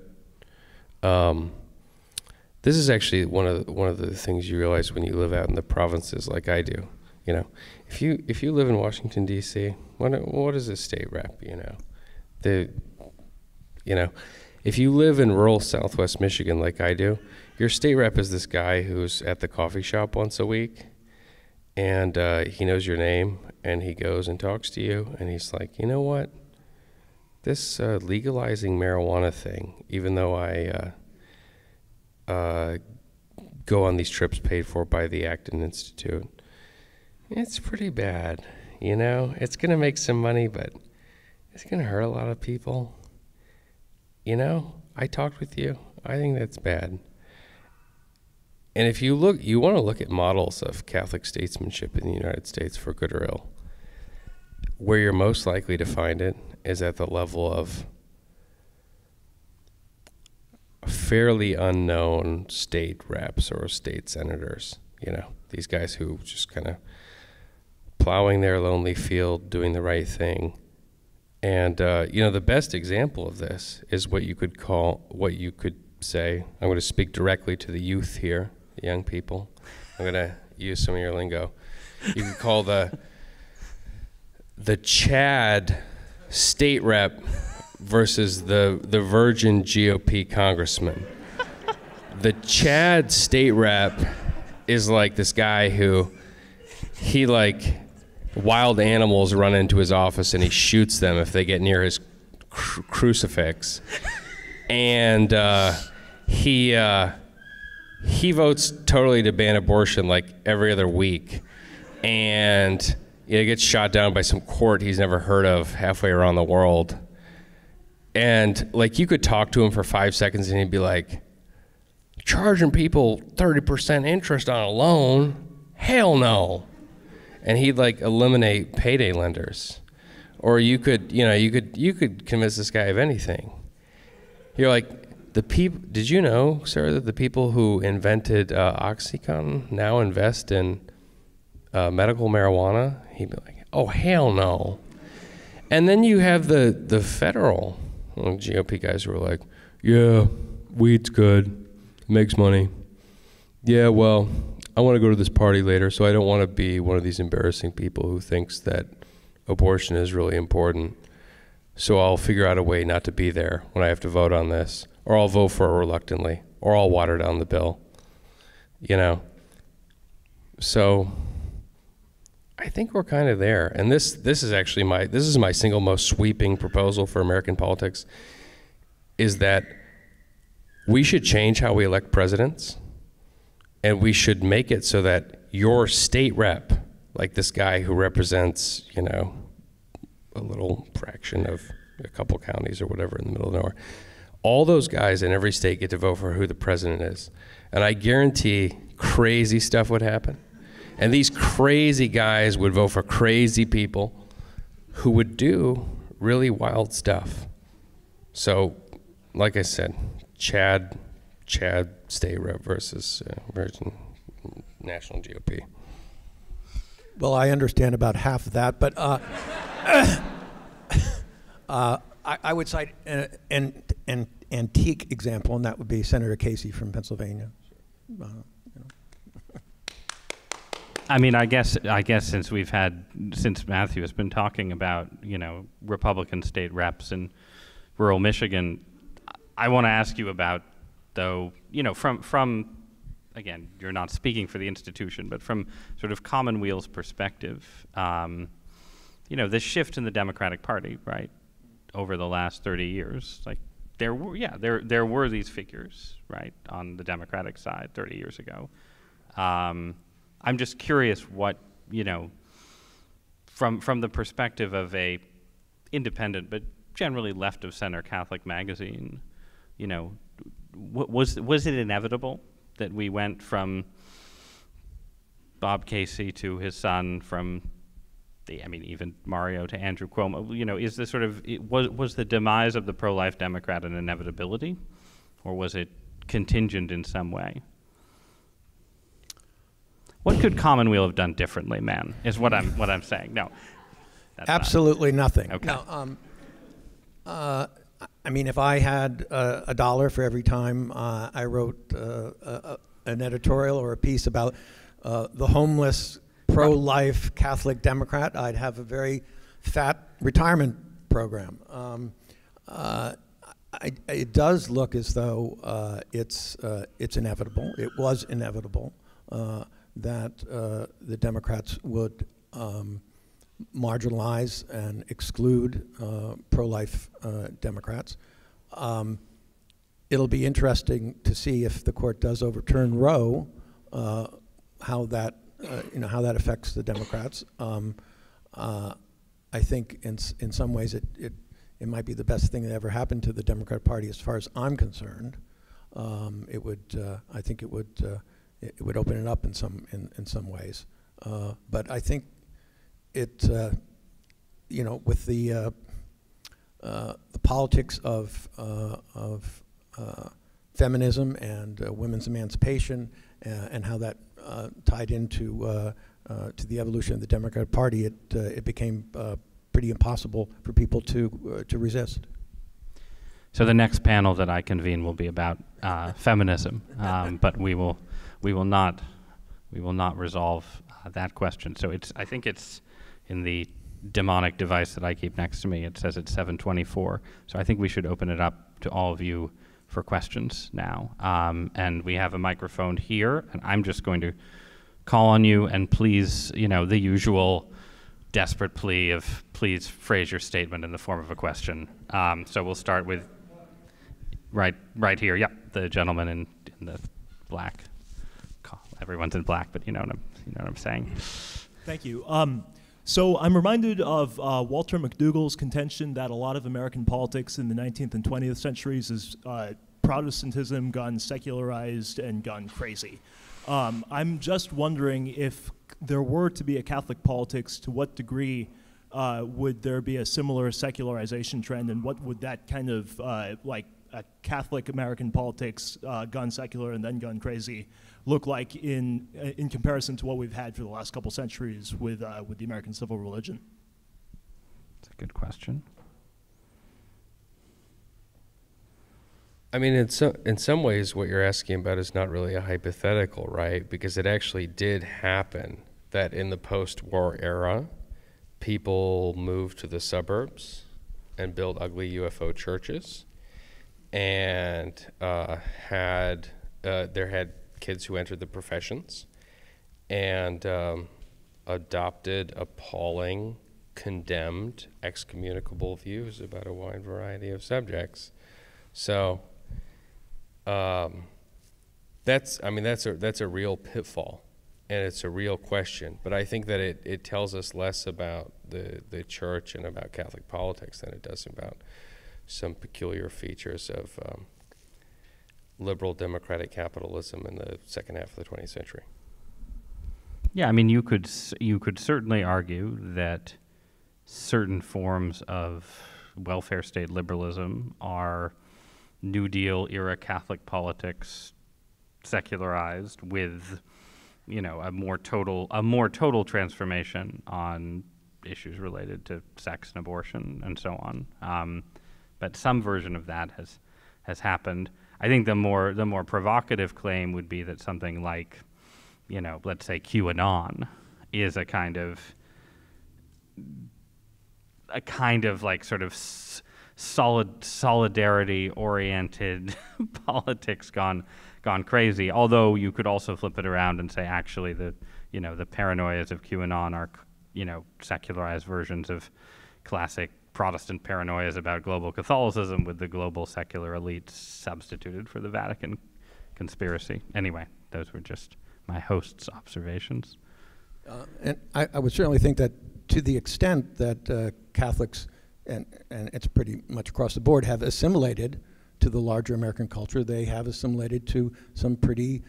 This is actually one of the things you realize when you live out in the provinces like I do. If you live in Washington D.C., what is a state rep? If you live in rural Southwest Michigan like I do, your state rep is this guy who's at the coffee shop once a week, and he knows your name, and he goes and talks to you, and he's like, you know what? This legalizing marijuana thing, even though I go on these trips paid for by the Acton Institute, it's pretty bad. It's going to make some money, but it's going to hurt a lot of people. I talked with you. I think that's bad. And if you want to look at models of Catholic statesmanship in the United States, for good or ill, where you're most likely to find it is at the level of fairly unknown state reps or state senators. These guys who just kind of plowing their lonely field, doing the right thing. And, the best example of this is what you could say, I'm going to speak directly to the youth here, the young people. I'm going to use some of your lingo. You could call the Chad state rep versus the virgin GOP congressman. The Chad state rep is like this guy who wild animals run into his office and he shoots them if they get near his crucifix. And he votes totally to ban abortion like every other week. And he gets shot down by some court he's never heard of halfway around the world. And you could talk to him for 5 seconds and he'd be like, charging people 30% interest on a loan? Hell no. And he'd eliminate payday lenders. Or you could convince this guy of anything. You're like, did you know, sir, that the people who invented OxyContin now invest in medical marijuana? He'd be like, oh, hell no. And then you have the federal GOP guys who are like, yeah, weed's good, it makes money. Yeah, well, I want to go to this party later, so I don't want to be one of these embarrassing people who thinks that abortion is really important. So I'll figure out a way not to be there when I have to vote on this, or I'll vote for it reluctantly, or I'll water down the bill. So I think we're kind of there. And this is actually my single most sweeping proposal for American politics, is that we should change how we elect presidents. And we should make it so that your state rep, like this guy who represents, a little fraction of a couple counties or whatever in the middle of nowhere, all those guys in every state get to vote for who the president is. And I guarantee crazy stuff would happen. And these crazy guys would vote for crazy people who would do really wild stuff. So, like I said, Chad state rep versus Virgin National GOP. Well, I understand about half of that, but I would cite an antique example, and that would be Senator Casey from Pennsylvania. I mean, I guess since Matthew has been talking about, Republican state reps in rural Michigan, I want to ask you about, though, from again, you're not speaking for the institution, but from sort of Commonweal's perspective, this shift in the Democratic Party, right, over the last 30 years, there were these figures, right, on the Democratic side 30 years ago. I'm just curious what, from the perspective of a independent but generally left of center Catholic magazine, was it inevitable that we went from Bob Casey to his son, from even Mario to Andrew Cuomo? Is this was the demise of the pro-life Democrat an inevitability, or was it contingent in some way? What could Commonweal have done differently, man? Is what I'm saying. No, that's absolutely nothing. Okay. Now, if I had $1 for every time I wrote an editorial or a piece about the homeless, pro-life Catholic Democrat, I'd have a very fat retirement program. It does look as though it's inevitable. It was inevitable that the Democrats would marginalize and exclude pro-life Democrats. It'll be interesting to see if the court does overturn Roe, how that affects the Democrats. I think in some ways it might be the best thing that ever happened to the Democrat Party, as far as I'm concerned. I think it would open it up in some ways. But I think it, with the politics of feminism and women's emancipation and how that tied into to the evolution of the Democratic Party, it became pretty impossible for people to resist. So the next panel that I convene will be about feminism, but we will not resolve that question. So I think it's in the demonic device that I keep next to me. It says it's 7:24. So I think we should open it up to all of you for questions now. And we have a microphone here, and I'm just going to call on you, and please, the usual desperate plea of please phrase your statement in the form of a question. So we'll start with right here. Yep, the gentleman in the black. Everyone's in black, but you know what I'm saying. Thank you. So I'm reminded of Walter McDougall's contention that a lot of American politics in the 19th and 20th centuries is Protestantism gone secularized and gone crazy. I'm just wondering if there were to be a Catholic politics, to what degree would there be a similar secularization trend, and what would that kind of like a Catholic American politics gone secular and then gone crazy look like in comparison to what we've had for the last couple centuries with the American civil religion? That's a good question. I mean, in some ways, what you're asking about is not really a hypothetical, right? Because it actually did happen that in the post-war era, people moved to the suburbs and built ugly UFO churches, and had kids who entered the professions and adopted appalling, condemned, excommunicable views about a wide variety of subjects. So that's a real pitfall, and it's a real question. But I think that it tells us less about the church and about Catholic politics than it does about some peculiar features of liberal democratic capitalism in the second half of the 20th century. Yeah, I mean, you could certainly argue that certain forms of welfare state liberalism are New Deal era Catholic politics secularized with, a more total transformation on issues related to sex and abortion and so on. But some version of that has happened. I think the more provocative claim would be that something like, let's say QAnon is a kind of like sort of solidarity oriented politics gone crazy. Although you could also flip it around and say actually the paranoias of QAnon are secularized versions of classic Protestant paranoias about global Catholicism, with the global secular elite substituted for the Vatican conspiracy. Anyway, those were just my host's observations. And I would certainly think that to the extent that Catholics, and it's pretty much across the board, have assimilated to the larger American culture, they have assimilated to some pretty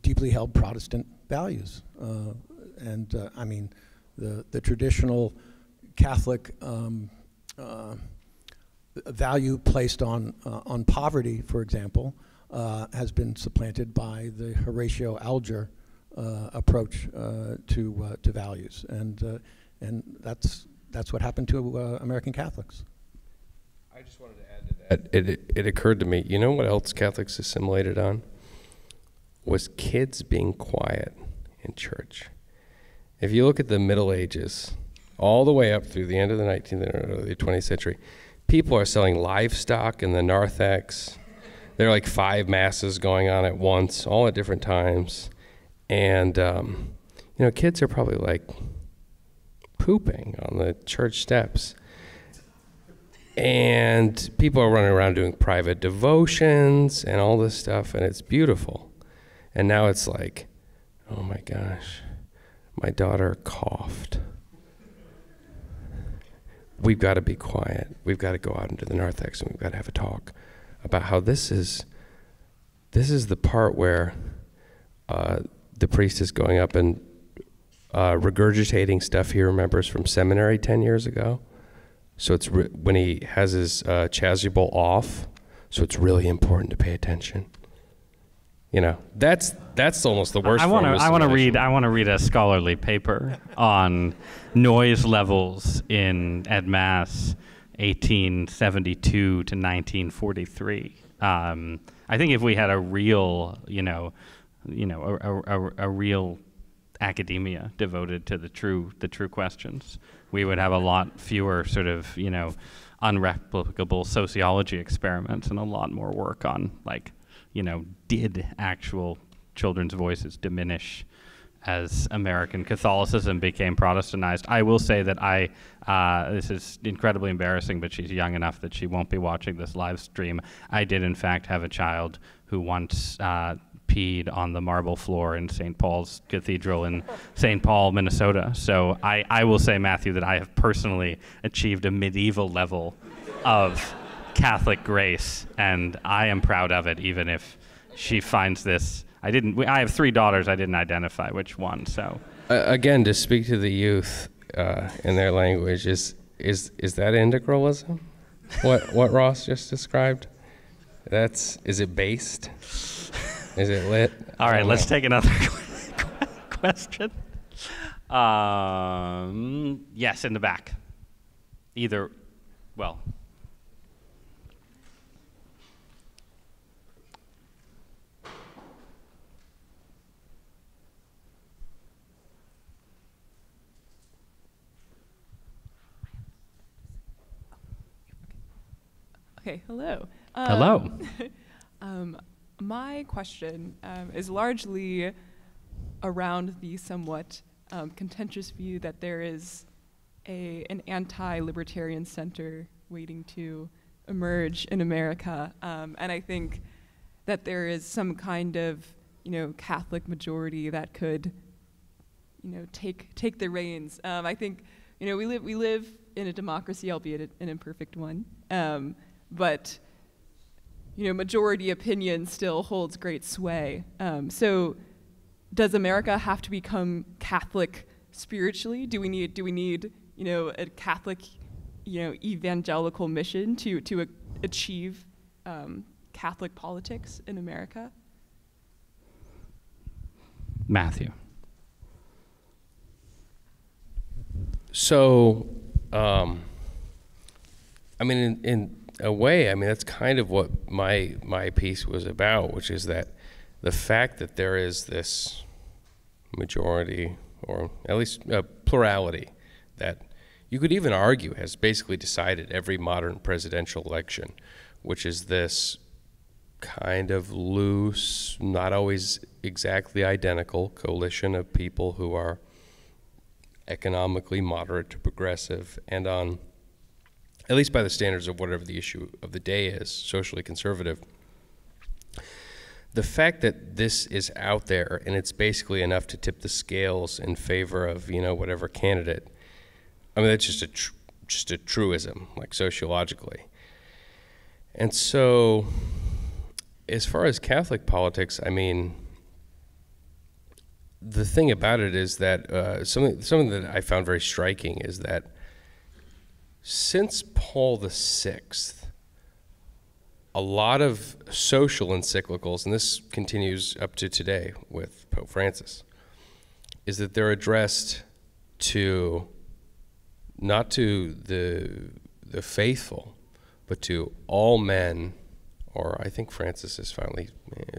deeply held Protestant values. I mean, the traditional Catholic value placed on poverty, for example, has been supplanted by the Horatio Alger approach to values, and that's what happened to American Catholics. I just wanted to add to that. It occurred to me, you know what else Catholics assimilated on? Was kids being quiet in church. If you look at the Middle Ages, all the way up through the end of the 19th and early 20th century, people are selling livestock in the narthex. There are like 5 masses going on at once, all at different times. And, kids are probably like pooping on the church steps. And people are running around doing private devotions and all this stuff, and it's beautiful. And now it's like, oh my gosh, my daughter coughed. We've got to be quiet. We've got to go out into the narthex and we've got to have a talk about how this is the part where the priest is going up and regurgitating stuff he remembers from seminary 10 years ago. So it's when he has his chasuble off, so it's really important to pay attention. You know, that's almost the worst. I want to read a scholarly paper on noise levels in et mass 1872 to 1943. I think if we had a real, a real academia devoted to the true questions, we would have a lot fewer sort of, unreplicable sociology experiments and a lot more work on, like, did actual children's voices diminish as American Catholicism became Protestantized? I will say that this is incredibly embarrassing, but she's young enough that she won't be watching this live stream. I did, in fact, have a child who once peed on the marble floor in St. Paul's Cathedral in St. Paul, Minnesota. So I will say, Matthew, that I have personally achieved a medieval level of Catholic grace, and I am proud of it, even if she finds this. I have 3 daughters. I didn't identify which one. So again, to speak to the youth in their language, is that integralism? What Ross just described? Is it based? Is it lit? All right, let's take another question. Yes, in the back. Okay, hello. Hello. My question is largely around the somewhat contentious view that there is an anti-libertarian center waiting to emerge in America, and I think that there is some kind of Catholic majority that could take the reins. I think we live in a democracy, albeit an imperfect one, but majority opinion still holds great sway. So does America have to become Catholic spiritually? Do we need a Catholic evangelical mission to achieve Catholic politics in America? Matthew. So, in a way, that's kind of what my piece was about, which is that the fact that there is this majority, or at least a plurality, that you could even argue has basically decided every modern presidential election, which is this kind of loose, not always exactly identical coalition of people who are economically moderate to progressive and on, at least by the standards of whatever the issue of the day is, socially conservative. The fact that this is out there and it's basically enough to tip the scales in favor of whatever candidate, that's just a truism, like sociologically. And so, as far as Catholic politics, the thing about it is that something that I found very striking is that since Paul VI, a lot of social encyclicals, and this continues up to today with Pope Francis, is that they're addressed to not to the faithful, but to all men, or I think Francis is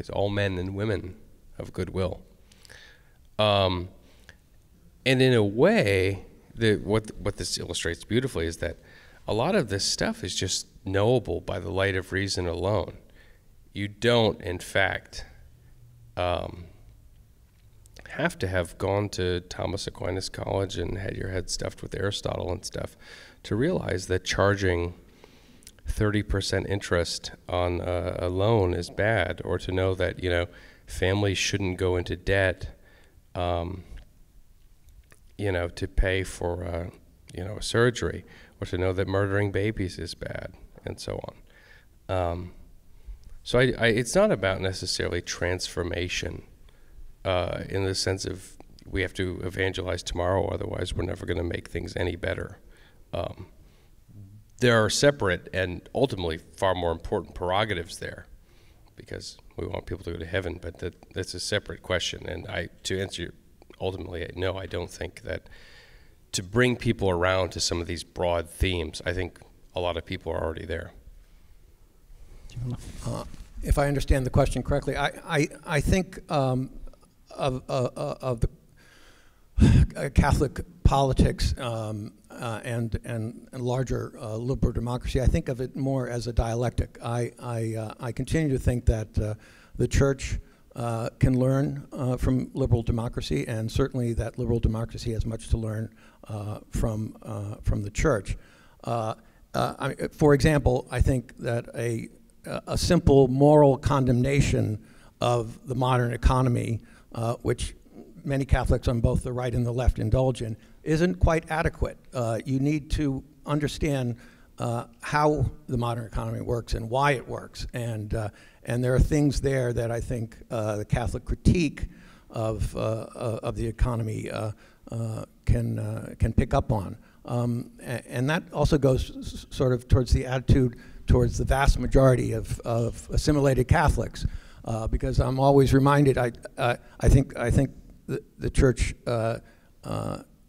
all men and women of goodwill. And in a way, what this illustrates beautifully is that a lot of this stuff is just knowable by the light of reason alone. You don't, in fact, have to have gone to Thomas Aquinas College and had your head stuffed with Aristotle and stuff to realize that charging 30% interest on a loan is bad, or to know that families shouldn't go into debt to pay for a surgery, or to know that murdering babies is bad, and so on. So it's not about necessarily transformation in the sense of we have to evangelize tomorrow, otherwise we're never going to make things any better. There are separate and ultimately far more important prerogatives there, because we want people to go to heaven, but that's a separate question. And to answer ultimately, no, I don't think that to bring people around to some of these broad themes, I think a lot of people are already there. If I understand the question correctly, I think of the Catholic politics and larger liberal democracy, I think of it more as a dialectic. I continue to think that the church can learn from liberal democracy, and certainly that liberal democracy has much to learn from the church. For example, I think that a simple moral condemnation of the modern economy, which many Catholics on both the right and the left indulge in, isn't quite adequate. You need to understand how the modern economy works and why it works, and there are things there that I think the Catholic critique of the economy can pick up on, and that also goes sort of towards the attitude towards the vast majority of assimilated Catholics, because I'm always reminded. I think the church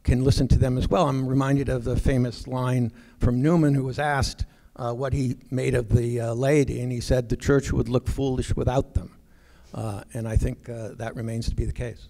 can listen to them as well. I'm reminded of the famous line from Newman, who was asked what he made of the laity, and he said the church would look foolish without them, and I think that remains to be the case.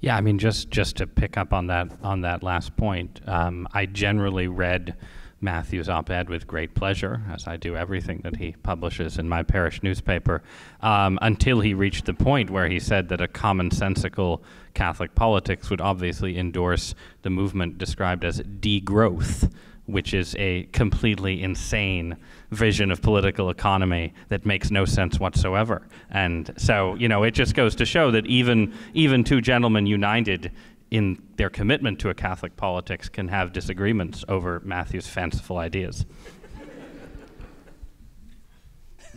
Yeah, I mean, just to pick up on that last point, I generally read Matthew's op-ed with great pleasure, as I do everything that he publishes in my parish newspaper, until he reached the point where he said that a commonsensical Catholic politics would obviously endorse the movement described as degrowth, which is a completely insane vision of political economy that makes no sense whatsoever. And so, it just goes to show that even two gentlemen united in their commitment to a Catholic politics can have disagreements over Matthew's fanciful ideas.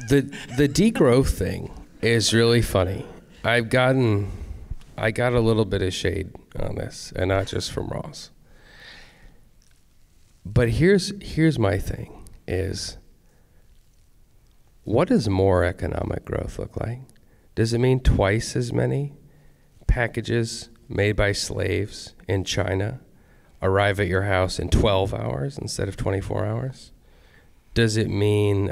The degrowth thing is really funny. I got a little bit of shade on this, and not just from Ross. But here's my thing is, what does more economic growth look like? Does it mean twice as many packages made by slaves in China arrive at your house in 12 hours instead of 24 hours? Does it mean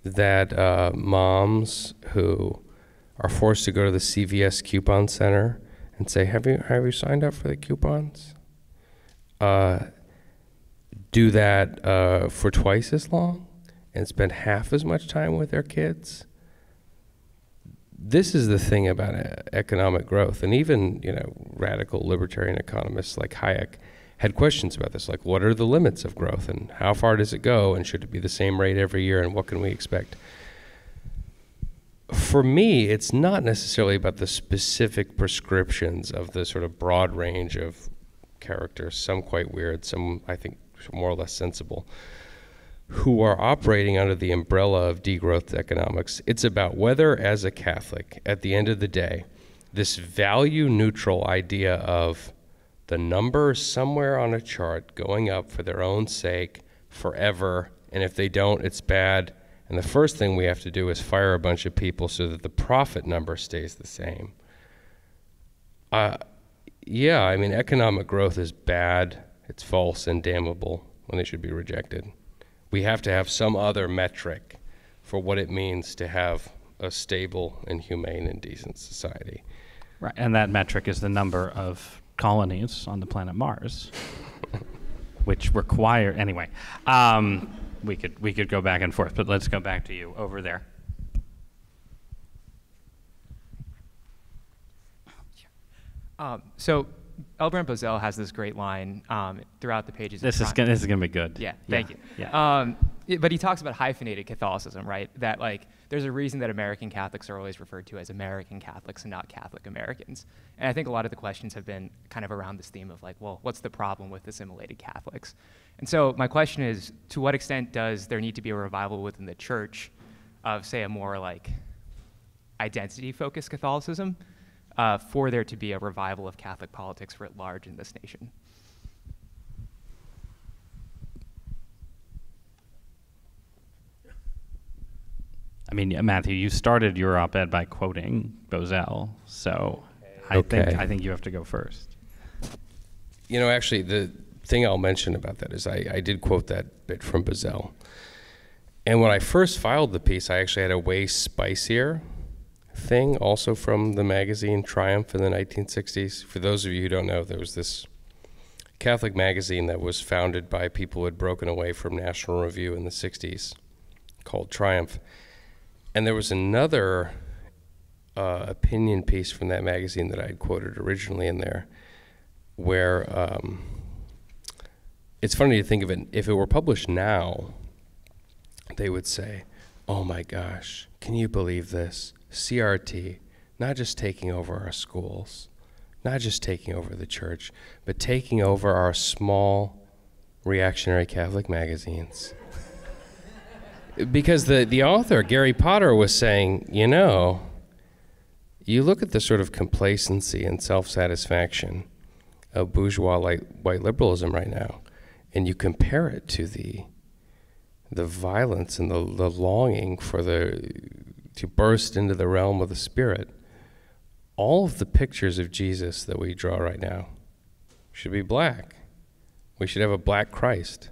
that moms who are forced to go to the CVS coupon center and say, have you signed up for the coupons? Do that for twice as long and spend half as much time with their kids? This is the thing about economic growth, and even radical libertarian economists like Hayek had questions about this, like what are the limits of growth and how far does it go, and should it be the same rate every year, and what can we expect? For me, it's not necessarily about the specific prescriptions of the sort of broad range of characters, some quite weird, some I think more or less sensible, who are operating under the umbrella of degrowth economics. It's about whether, as a Catholic, at the end of the day, this value-neutral idea of the number somewhere on a chart going up for their own sake forever, and if they don't, it's bad, and the first thing we have to do is fire a bunch of people so that the profit number stays the same. Yeah, I mean, economic growth is bad, it's false and damnable when they should be rejected. We have to have some other metric for what it means to have a stable and humane and decent society. Right, and that metric is the number of colonies on the planet Mars, which require, anyway, we could go back and forth, but let's go back to you over there. So L. Brent Bozell has this great line throughout the pages. This is gonna be good. Yeah, thank you. Yeah. But he talks about hyphenated Catholicism, right? That there's a reason that American Catholics are always referred to as American Catholics and not Catholic Americans. And I think a lot of the questions have been kind of around this theme of well, what's the problem with assimilated Catholics? And so my question is, to what extent does there need to be a revival within the church of, say, a more identity-focused Catholicism for there to be a revival of Catholic politics writ large in this nation? I mean, Matthew, you started your op-ed by quoting Bozell, so I think you have to go first. You know, actually, the thing I'll mention about that is I did quote that bit from Bozell. And when I first filed the piece, I actually had a way spicier thing, also from the magazine Triumph in the 1960s. For those of you who don't know, there was this Catholic magazine that was founded by people who had broken away from National Review in the 60s called Triumph. And there was another opinion piece from that magazine that I had quoted originally in there, where it's funny to think of it, if it were published now, they would say, oh my gosh, can you believe this? CRT, not just taking over our schools, not just taking over the church, but taking over our small reactionary Catholic magazines. Because the author, Gary Potter, was saying, you know, you look at the sort of complacency and self-satisfaction of bourgeois white liberalism right now, and you compare it to the violence and the longing for to burst into the realm of the Spirit. All of the pictures of Jesus that we draw right now should be black. We should have a black Christ.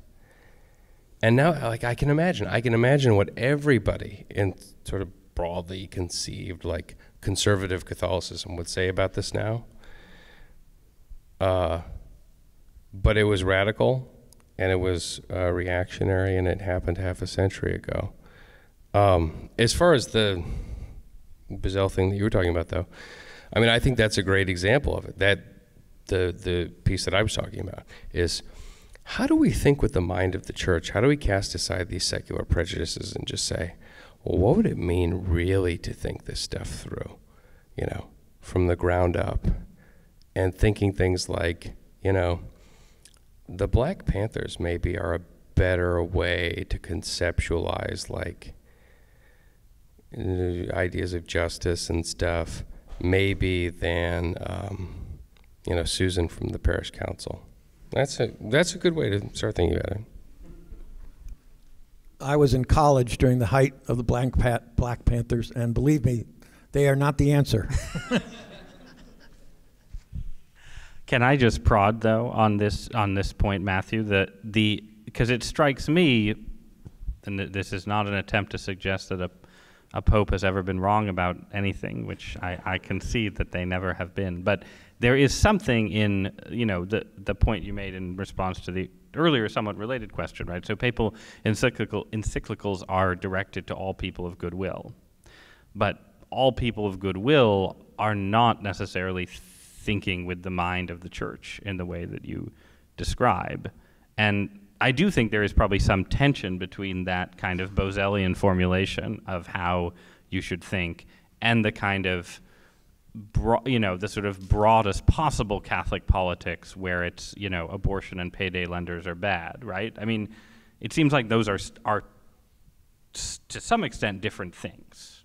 And now, like, I can imagine what everybody in sort of broadly conceived, like, conservative Catholicism would say about this now. But it was radical, and it was reactionary, and it happened half a century ago. As far as the Bozell thing that you were talking about, though, I mean, I think that's a great example of it. That the piece that I was talking about is, how do we think with the mind of the church? How do we cast aside these secular prejudices and just say, well, what would it mean really to think this stuff through, you know, from the ground up? And thinking things like, you know, the Black Panthers maybe are a better way to conceptualize, like, ideas of justice and stuff, maybe than, you know, Susan from the parish council. That's a good way to start thinking about it. I was in college during the height of the Black Panthers, and believe me, they are not the answer. Can I just prod, though, on this point, Matthew, because it strikes me, and this is not an attempt to suggest that a pope has ever been wrong about anything, which I concede that they never have been, but there is something in, you know, the point you made in response to the earlier somewhat related question, right? So papal encyclicals are directed to all people of goodwill, but all people of goodwill are not necessarily thinking with the mind of the church in the way that you describe. And I do think there is probably some tension between that kind of Bozellian formulation of how you should think and the kind of, you know, the sort of broadest possible Catholic politics where it's, you know, abortion and payday lenders are bad, right? I mean, it seems like those are to some extent different things.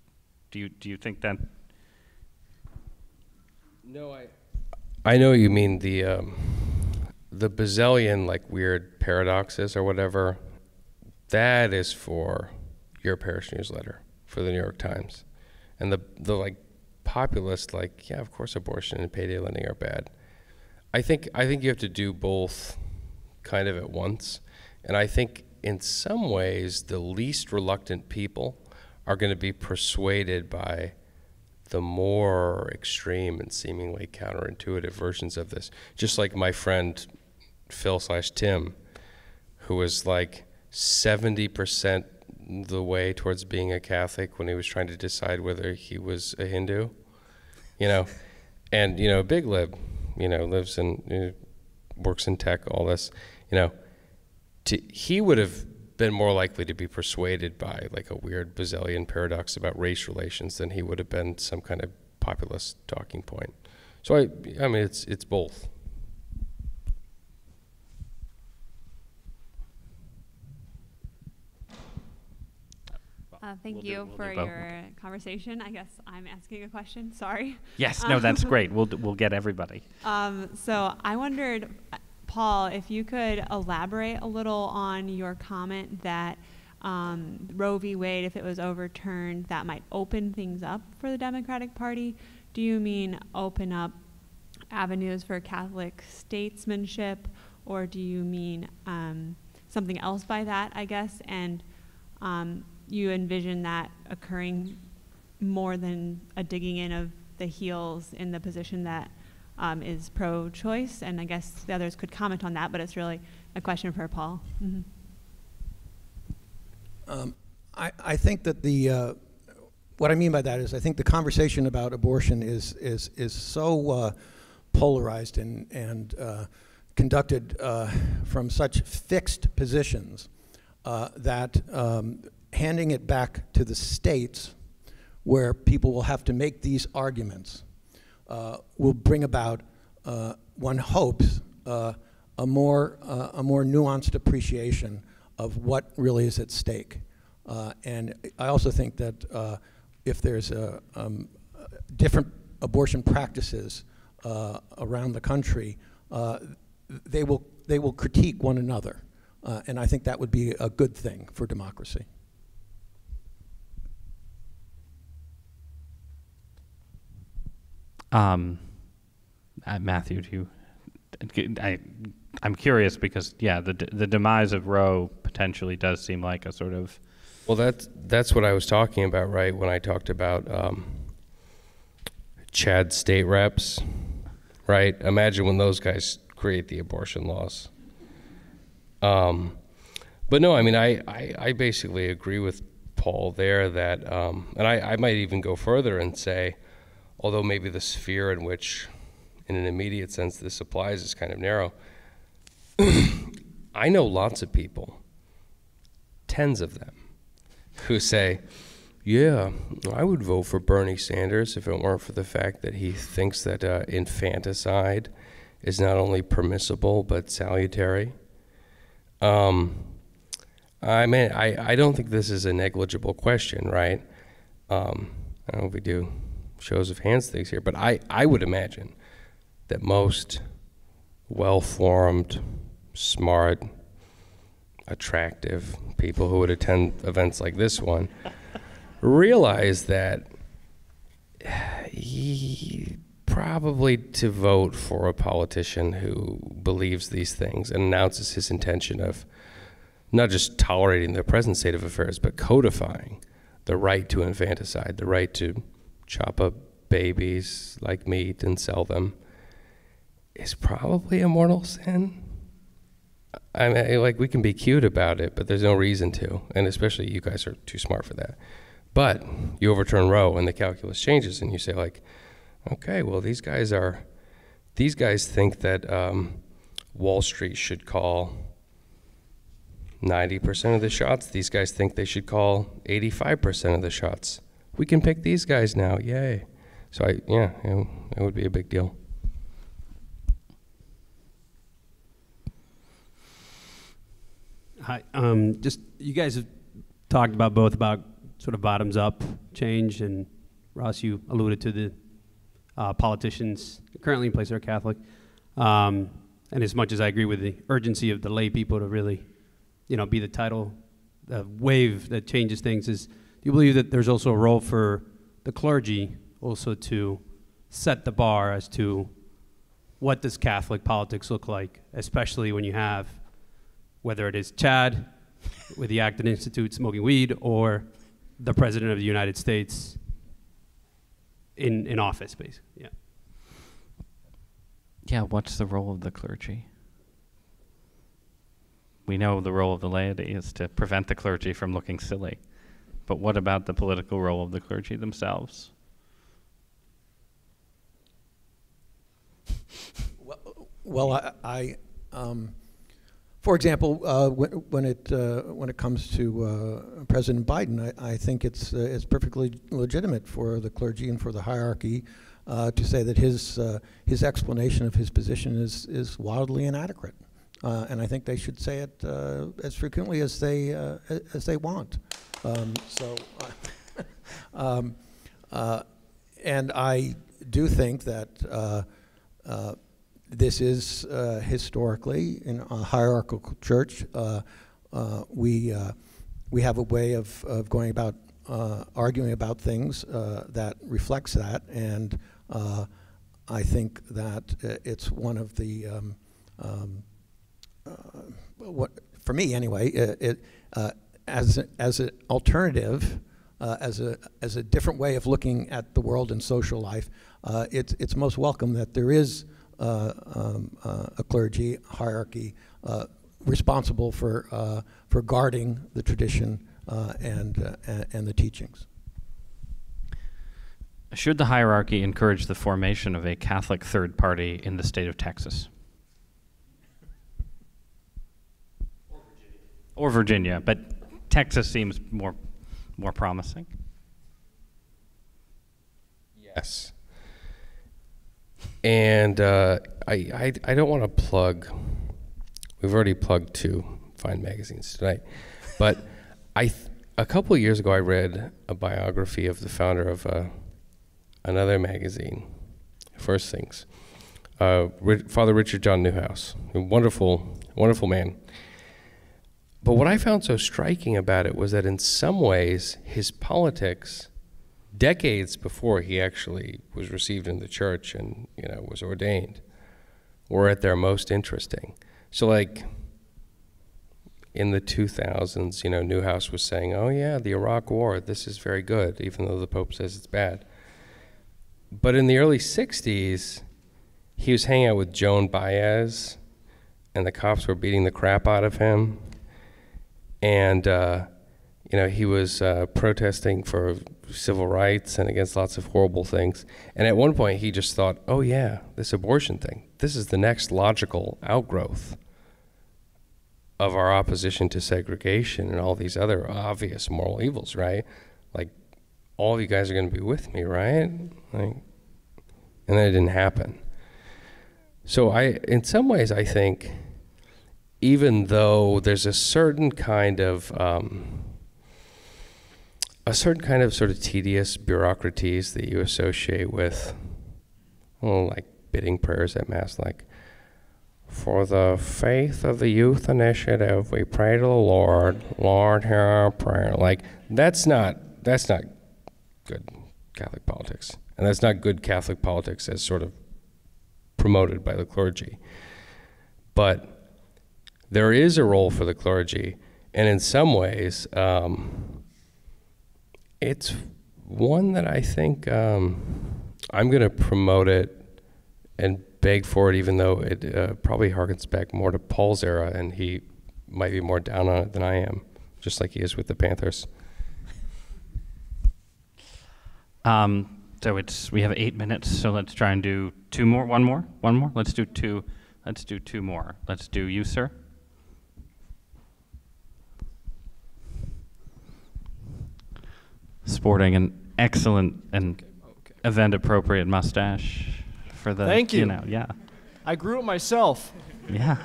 Do you think that? No, I know what you mean. The Bozellian, like, weird paradoxes or whatever, that is for your parish newsletter, for the New York Times. And the like populist, like, yeah, of course abortion and payday lending are bad. I think you have to do both kind of at once. And I think in some ways the least reluctant people are going to be persuaded by the more extreme and seemingly counterintuitive versions of this. Just like my friend Phil/Tim, who was like 70% the way towards being a Catholic when he was trying to decide whether he was a Hindu, you know, and, you know, big lib, you know, lives in, you know, works in tech, all this, you know, he would have been more likely to be persuaded by like a weird Bozellian paradox about race relations than he would have been some kind of populist talking point. So I mean, it's both. Thank you for your conversation. I guess I'm asking a question. Sorry. Yes. No, that's great. We'll get everybody. So I wondered, Paul, if you could elaborate a little on your comment that Roe v. Wade, if it was overturned, that might open things up for the Democratic Party? Do you mean open up avenues for Catholic statesmanship, or do you mean something else by that, I guess? And you envision that occurring more than a digging in of the heels in the position that is pro-choice? And I guess the others could comment on that, but it's really a question for Paul. Mm-hmm. I think that what I mean by that is I think the conversation about abortion is so polarized and conducted from such fixed positions that handing it back to the states, where people will have to make these arguments, will bring about, one hopes, a more nuanced appreciation of what really is at stake. And I also think that if there's different abortion practices around the country, they will critique one another. And I think that would be a good thing for democracy. Matthew, I'm curious because, yeah, the demise of Roe potentially does seem like a sort of... Well, that's what I was talking about, right, when I talked about Chad state reps, right? Imagine when those guys create the abortion laws. But no, I mean, I basically agree with Paul there that, and I might even go further and say, although maybe the sphere in which, in an immediate sense, this applies is kind of narrow, I know lots of people, tens of them, who say, yeah, I would vote for Bernie Sanders if it weren't for the fact that he thinks that infanticide is not only permissible but salutary. I mean, I don't think this is a negligible question, right? I don't know if we do shows of hands things here, but I would imagine that most well-formed, smart, attractive people who would attend events like this one realize that probably to vote for a politician who believes these things and announces his intention of not just tolerating the present state of affairs, but codifying the right to infanticide, the right to chop up babies like meat and sell them, is probably a mortal sin. I mean, like, we can be cute about it, but there's no reason to, and especially you guys are too smart for that. But you overturn Roe and the calculus changes, and you say, like, okay, well, these guys think that Wall Street should call 90% of the shots. These guys think they should call 85% of the shots. We can pick these guys now, yay. So it would be a big deal. Hi, just you guys have talked about both about sort of bottoms up change, and Ross, you alluded to the politicians currently in place are Catholic. And as much as I agree with the urgency of the lay people to really, be the tidal wave that changes things, do you believe that there's also a role for the clergy also to set the bar as to what does Catholic politics look like, especially when you have, whether it is Chad with the Acton Institute smoking weed or the President of the United States in office, basically, yeah. Yeah, what's the role of the clergy? We know the role of the laity is to prevent the clergy from looking silly. But what about the political role of the clergy themselves? Well, for example, when it comes to President Biden, I think it's perfectly legitimate for the clergy and for the hierarchy to say that his explanation of his position is wildly inadequate, and I think they should say it as frequently as they want. And I do think that this is historically in a hierarchical church. We we have a way of going about arguing about things that reflects that, and I think that it's one of the what, for me anyway, as an alternative, as a different way of looking at the world and social life, it's most welcome that there is a clergy hierarchy responsible for guarding the tradition and the teachings. Should the hierarchy encourage the formation of a Catholic third party in the state of Texas? Or Virginia, but Texas seems more promising. Yes. And I don't want to plug, we've already plugged 2 fine magazines tonight, but a couple of years ago I read a biography of the founder of another magazine, First Things, Father Richard John Newhouse, a wonderful, wonderful man. But what I found so striking about it was that in some ways his politics, decades before he actually was received in the church and was ordained, were at their most interesting. So like in the 2000s, Newhouse was saying, oh yeah, the Iraq War, this is very good, even though the Pope says it's bad. But in the early 60s, he was hanging out with Joan Baez, and the cops were beating the crap out of him. And he was protesting for civil rights and against lots of horrible things. And at one point, he just thought, oh yeah, this abortion thing, this is the next logical outgrowth of our opposition to segregation and all these other obvious moral evils, right? Like, all of you guys are going to be with me, right? Like, and then it didn't happen. So in some ways, I think, even though there's a certain kind of sort of tedious bureaucraties that you associate with, like bidding prayers at Mass, like, for the faith of the Youth Initiative, we pray to the Lord, Lord, hear our prayer. Like, that's not good Catholic politics. And that's not good Catholic politics as sort of promoted by the clergy. But there is a role for the clergy, and in some ways, it's one that I think I'm going to promote it and beg for it, even though it probably harkens back more to Paul's era, and he might be more down on it than I am, just like he is with the Panthers. So we have 8 minutes, so let's try and do 2 more. One more. Let's do 2. Let's do 2 more. Let's do you, sir. Sporting an excellent and event-appropriate mustache for the. Thank you. Yeah. I grew it myself. Yeah.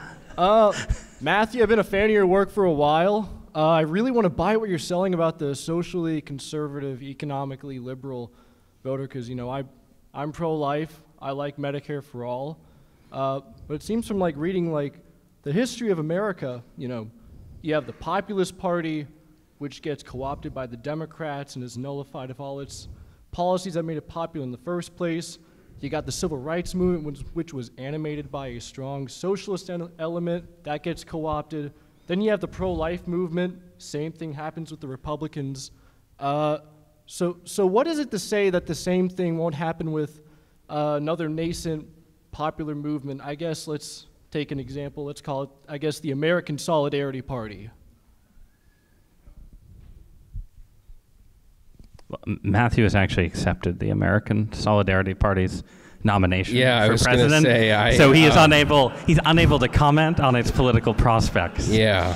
Matthew, I've been a fan of your work for a while. I really want to buy what you're selling about the socially conservative, economically liberal voter, because I'm pro-life. I like Medicare for all. But it seems from reading the history of America, you have the Populist Party, which gets co-opted by the Democrats and is nullified of all its policies that made it popular in the first place. You got the Civil Rights Movement, which was animated by a strong socialist element, that gets co-opted. Then you have the pro-life movement. Same thing happens with the Republicans. So what is it to say that the same thing won't happen with another nascent popular movement? I guess let's take an example. Let's call it, I guess, the American Solidarity Party. Well, Matthew has actually accepted the American Solidarity Party's nomination I for was president. Say, so he is unable. He's unable to comment on its political prospects. Yeah.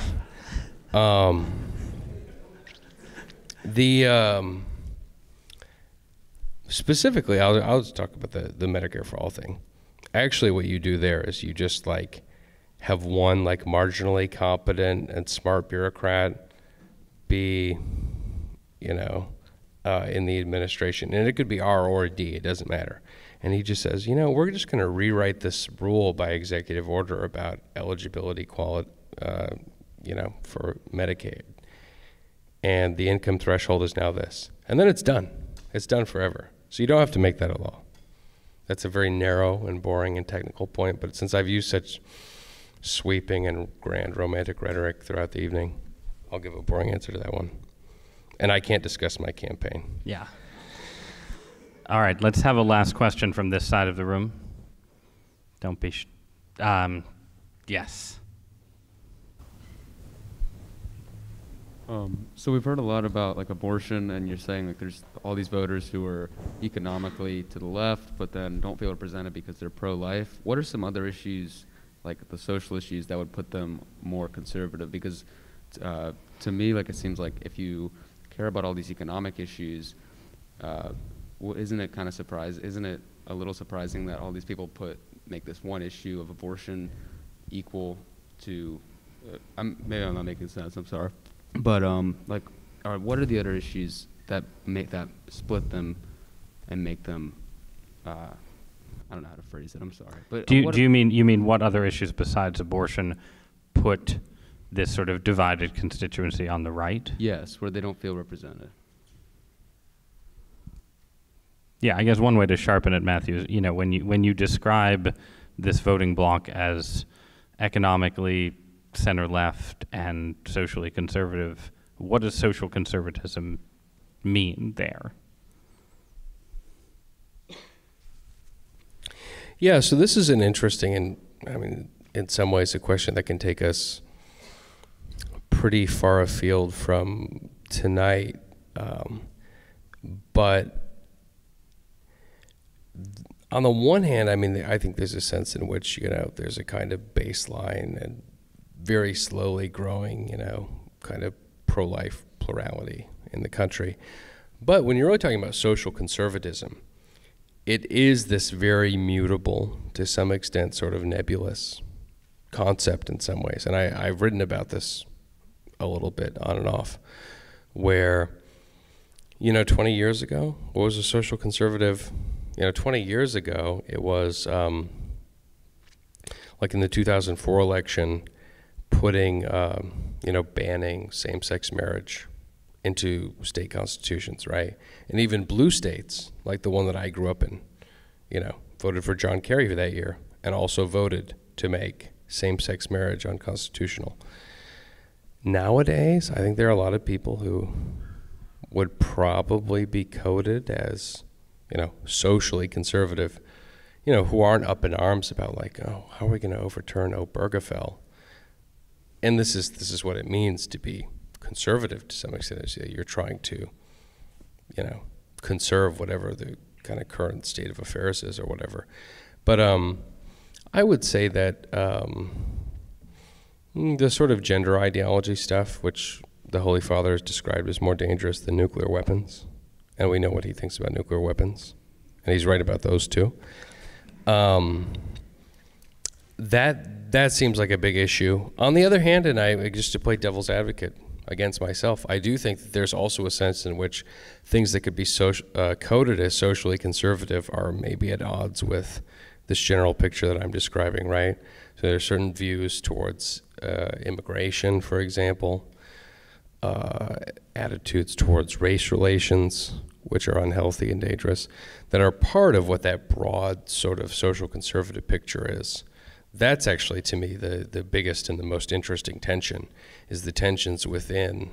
Specifically, I'll just talk about the Medicare for All thing. Actually, what you do there is you just have one marginally competent and smart bureaucrat be, in the administration, and it could be R or D, it doesn't matter. And he just says, we're just going to rewrite this rule by executive order about eligibility for Medicaid. and the income threshold is now this. And then it's done. It's done forever. So you don't have to make that a law. That's a very narrow and boring and technical point, but since I've used such sweeping and grand romantic rhetoric throughout the evening, I'll give a boring answer to that one. And I can't discuss my campaign. Yeah. All right, let's have a last question from this side of the room. Don't be yes. So we've heard a lot about like abortion, and you're saying like there's all these voters who are economically to the left, but then don't feel represented because they're pro-life. What are some other issues, like the social issues, that would put them more conservative? Because to me, like it seems like if you care about all these economic issues, isn't it kind of isn't it a little surprising that all these people make this one issue of abortion equal to, maybe I'm not making sense, I'm sorry. But what are the other issues that split them and make them, I don't know how to phrase it, I'm sorry. But do you mean what other issues besides abortion put this sort of divided constituency on the right? Yes, where they don't feel represented. Yeah, I guess one way to sharpen it, Matthew, is, when you describe this voting bloc as economically center-left and socially conservative, what does social conservatism mean there? Yeah, so this is an interesting and, I mean, in some ways a question that can take us pretty far afield from tonight. But on the one hand, I mean, I think there's a sense in which, there's a kind of baseline and very slowly growing, kind of pro-life plurality in the country. But when you're really talking about social conservatism, it is this very mutable, to some extent, sort of nebulous concept in some ways. And I've written about this a little bit on and off, where, 20 years ago, what was a social conservative? 20 years ago, it was like in the 2004 election, putting, banning same-sex marriage into state constitutions, right? And even blue states, like the one that I grew up in, voted for John Kerry for that year, and also voted to make same-sex marriage unconstitutional. Nowadays, I think there are a lot of people who would probably be coded as, socially conservative, who aren't up in arms about like, oh, how are we going to overturn Obergefell? And this is what it means to be conservative to some extent. You're trying to, conserve whatever the kind of current state of affairs is or whatever. But I would say that the sort of gender ideology stuff, which the Holy Father has described as more dangerous than nuclear weapons, and we know what he thinks about nuclear weapons, and he's right about those too. That seems like a big issue. On the other hand, and just to play devil's advocate against myself, I do think that there's also a sense in which things that could be coded as socially conservative are maybe at odds with this general picture that I'm describing, right? So there are certain views towards immigration, for example, attitudes towards race relations, which are unhealthy and dangerous, that are part of what that broad sort of social conservative picture is. That's actually, to me, the biggest and the most interesting tension, is the tensions within,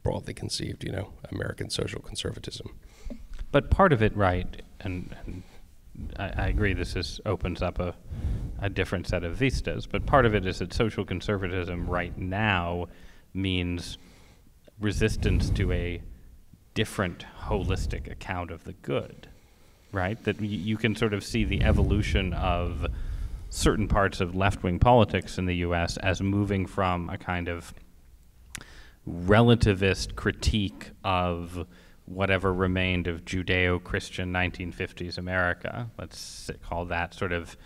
broadly conceived, American social conservatism. But part of it, right, and I agree this opens up a different set of vistas, but part of it is that social conservatism right now means resistance to a different holistic account of the good, right? That you can sort of see the evolution of certain parts of left-wing politics in the U.S. as moving from a kind of relativist critique of whatever remained of Judeo-Christian 1950s America. Let's call that sort of,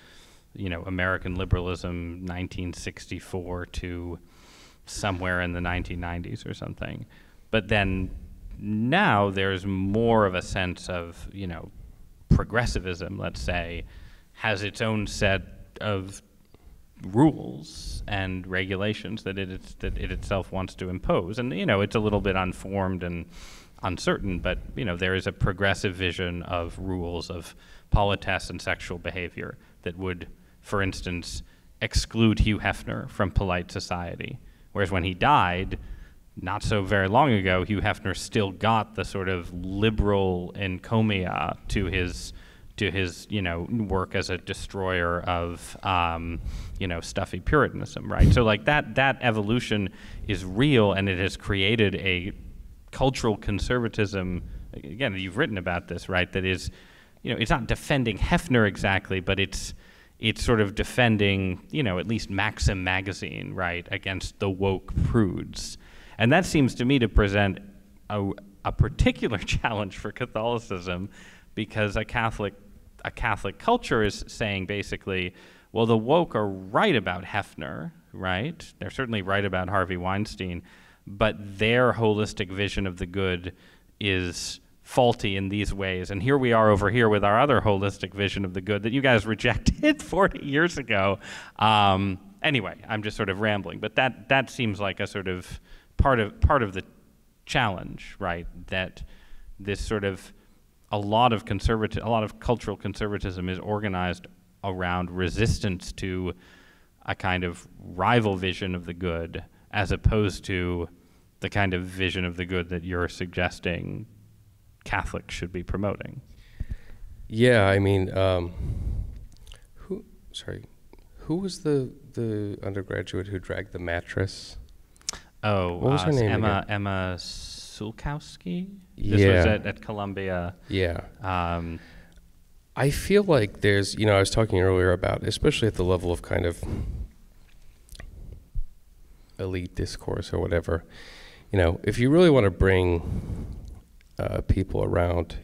American liberalism 1964 to somewhere in the 1990s or something. But then now there's more of a sense of, progressivism, let's say, has its own set of rules and regulations that it itself wants to impose. And, you know, it's a little bit unformed and uncertain, but, you know, there is a progressive vision of rules of politesse and sexual behavior that would, for instance, exclude Hugh Hefner from polite society. Whereas when he died, not so very long ago, Hugh Hefner still got the sort of liberal encomia to his you know, work as a destroyer of you know, stuffy Puritanism, right? So like that evolution is real, and it has created a cultural conservatism. Again, you've written about this, right? That is, you know, it's not defending Hefner exactly, but it's sort of defending, you know, at least Maxim magazine, right, against the woke prudes. And that seems to me to present a particular challenge for Catholicism, because a Catholic culture is saying basically, well, the woke are right about Hefner, right? They're certainly right about Harvey Weinstein, but their holistic vision of the good is faulty in these ways. And here we are over here with our other holistic vision of the good that you guys rejected 40 years ago. Anyway, I'm just sort of rambling, but that seems like a sort of part of the challenge, right? That this sort of a lot of cultural conservatism is organized around resistance to a kind of rival vision of the good, as opposed to the kind of vision of the good that you're suggesting Catholics should be promoting. Yeah, I mean, who was the undergraduate who dragged the mattress? Oh, what was her name again? Emma Sulkowski? Yeah. This was at Columbia. Yeah. I feel like there's, you know, I was talking earlier about, especially at the level of kind of elite discourse or whatever, you know, if you really want to bring people around,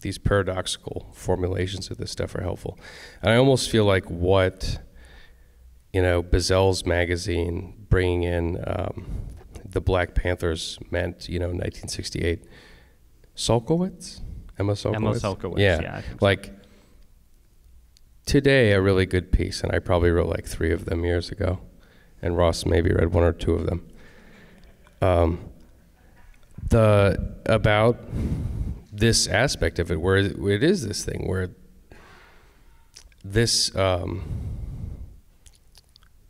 these paradoxical formulations of this stuff are helpful. And I almost feel like what, you know, Bazell's magazine bringing in the Black Panthers meant, you know, in 1968. Emma Sulkowicz? Yeah. Like, today, a really good piece, and I probably wrote like 3 of them years ago, and Ross maybe read 1 or 2 of them. About this aspect of it, where it is this thing, where this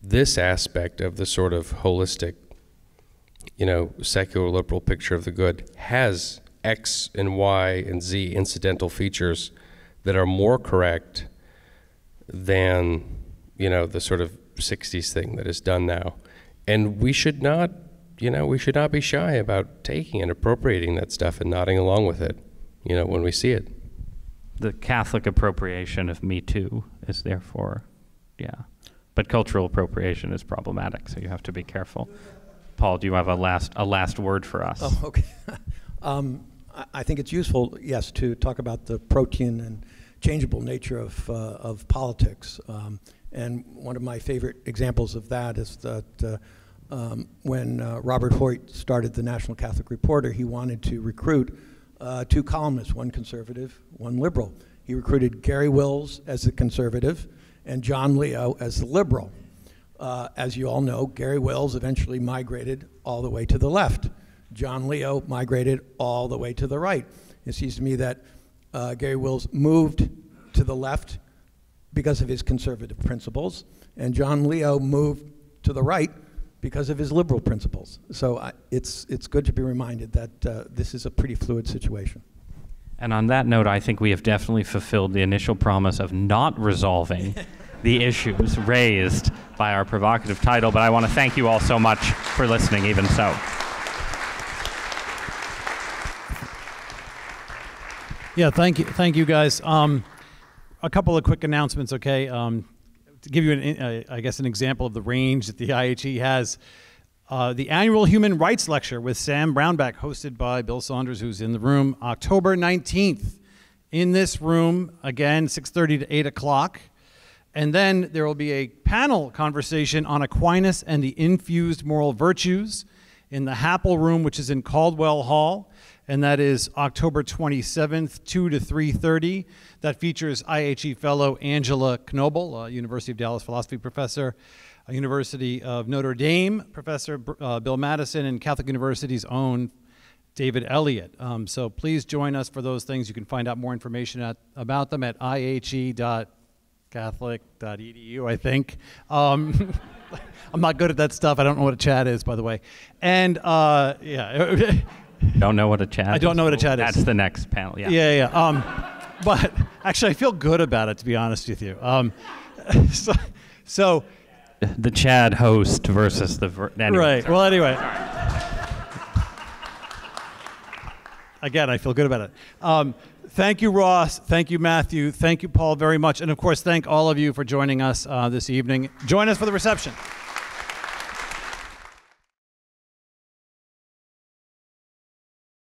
this aspect of the sort of holistic, you know, secular liberal picture of the good has X and Y and Z incidental features that are more correct than, you know, the sort of 60s thing that is done now. And we should not, you know, we should not be shy about taking and appropriating that stuff and nodding along with it, you know, when we see it. The Catholic appropriation of Me Too is therefore, yeah. But cultural appropriation is problematic, so you have to be careful. Paul, do you have a last word for us? Oh, okay. I think it's useful, yes, to talk about the protean and changeable nature of politics. And one of my favorite examples of that is that when Robert Hoyt started the National Catholic Reporter, he wanted to recruit 2 columnists, one conservative, one liberal. He recruited Gary Wills as the conservative and John Leo as the liberal. As you all know, Gary Wills eventually migrated all the way to the left. John Leo migrated all the way to the right. It seems to me that Gary Wills moved to the left because of his conservative principles, and John Leo moved to the right because of his liberal principles. So it's good to be reminded that this is a pretty fluid situation. And on that note, I think we have definitely fulfilled the initial promise of not resolving the issues raised by our provocative title, but I want to thank you all so much for listening, even so. Yeah, thank you guys. A couple of quick announcements, okay? To give you, I guess, an example of the range that the IHE has, the annual Human Rights Lecture with Sam Brownback, hosted by Bill Saunders, who's in the room, October 19th. In this room, again, 6:30 to 8 o'clock. And then there will be a panel conversation on Aquinas and the infused moral virtues in the Happel room, which is in Caldwell Hall. and that is October 27th, 2 to 3:30. That features IHE fellow Angela Knobel, University of Dallas philosophy professor, University of Notre Dame professor Bill Madison, and Catholic University's own David Elliott. So please join us for those things. You can find out more information about them at ihe.catholic.edu, I think. I'm not good at that stuff. I don't know what a chat is, by the way. And yeah. Don't know what a chat is? I don't know what a chat is. That's the next panel, yeah. Yeah. But actually, I feel good about it, to be honest with you. So the Chad host versus the... Anyway, right. sorry. Well, anyway. Again, I feel good about it. Thank you, Ross. Thank you, Matthew. Thank you, Paul, very much. And, of course, thank all of you for joining us this evening. Join us for the reception.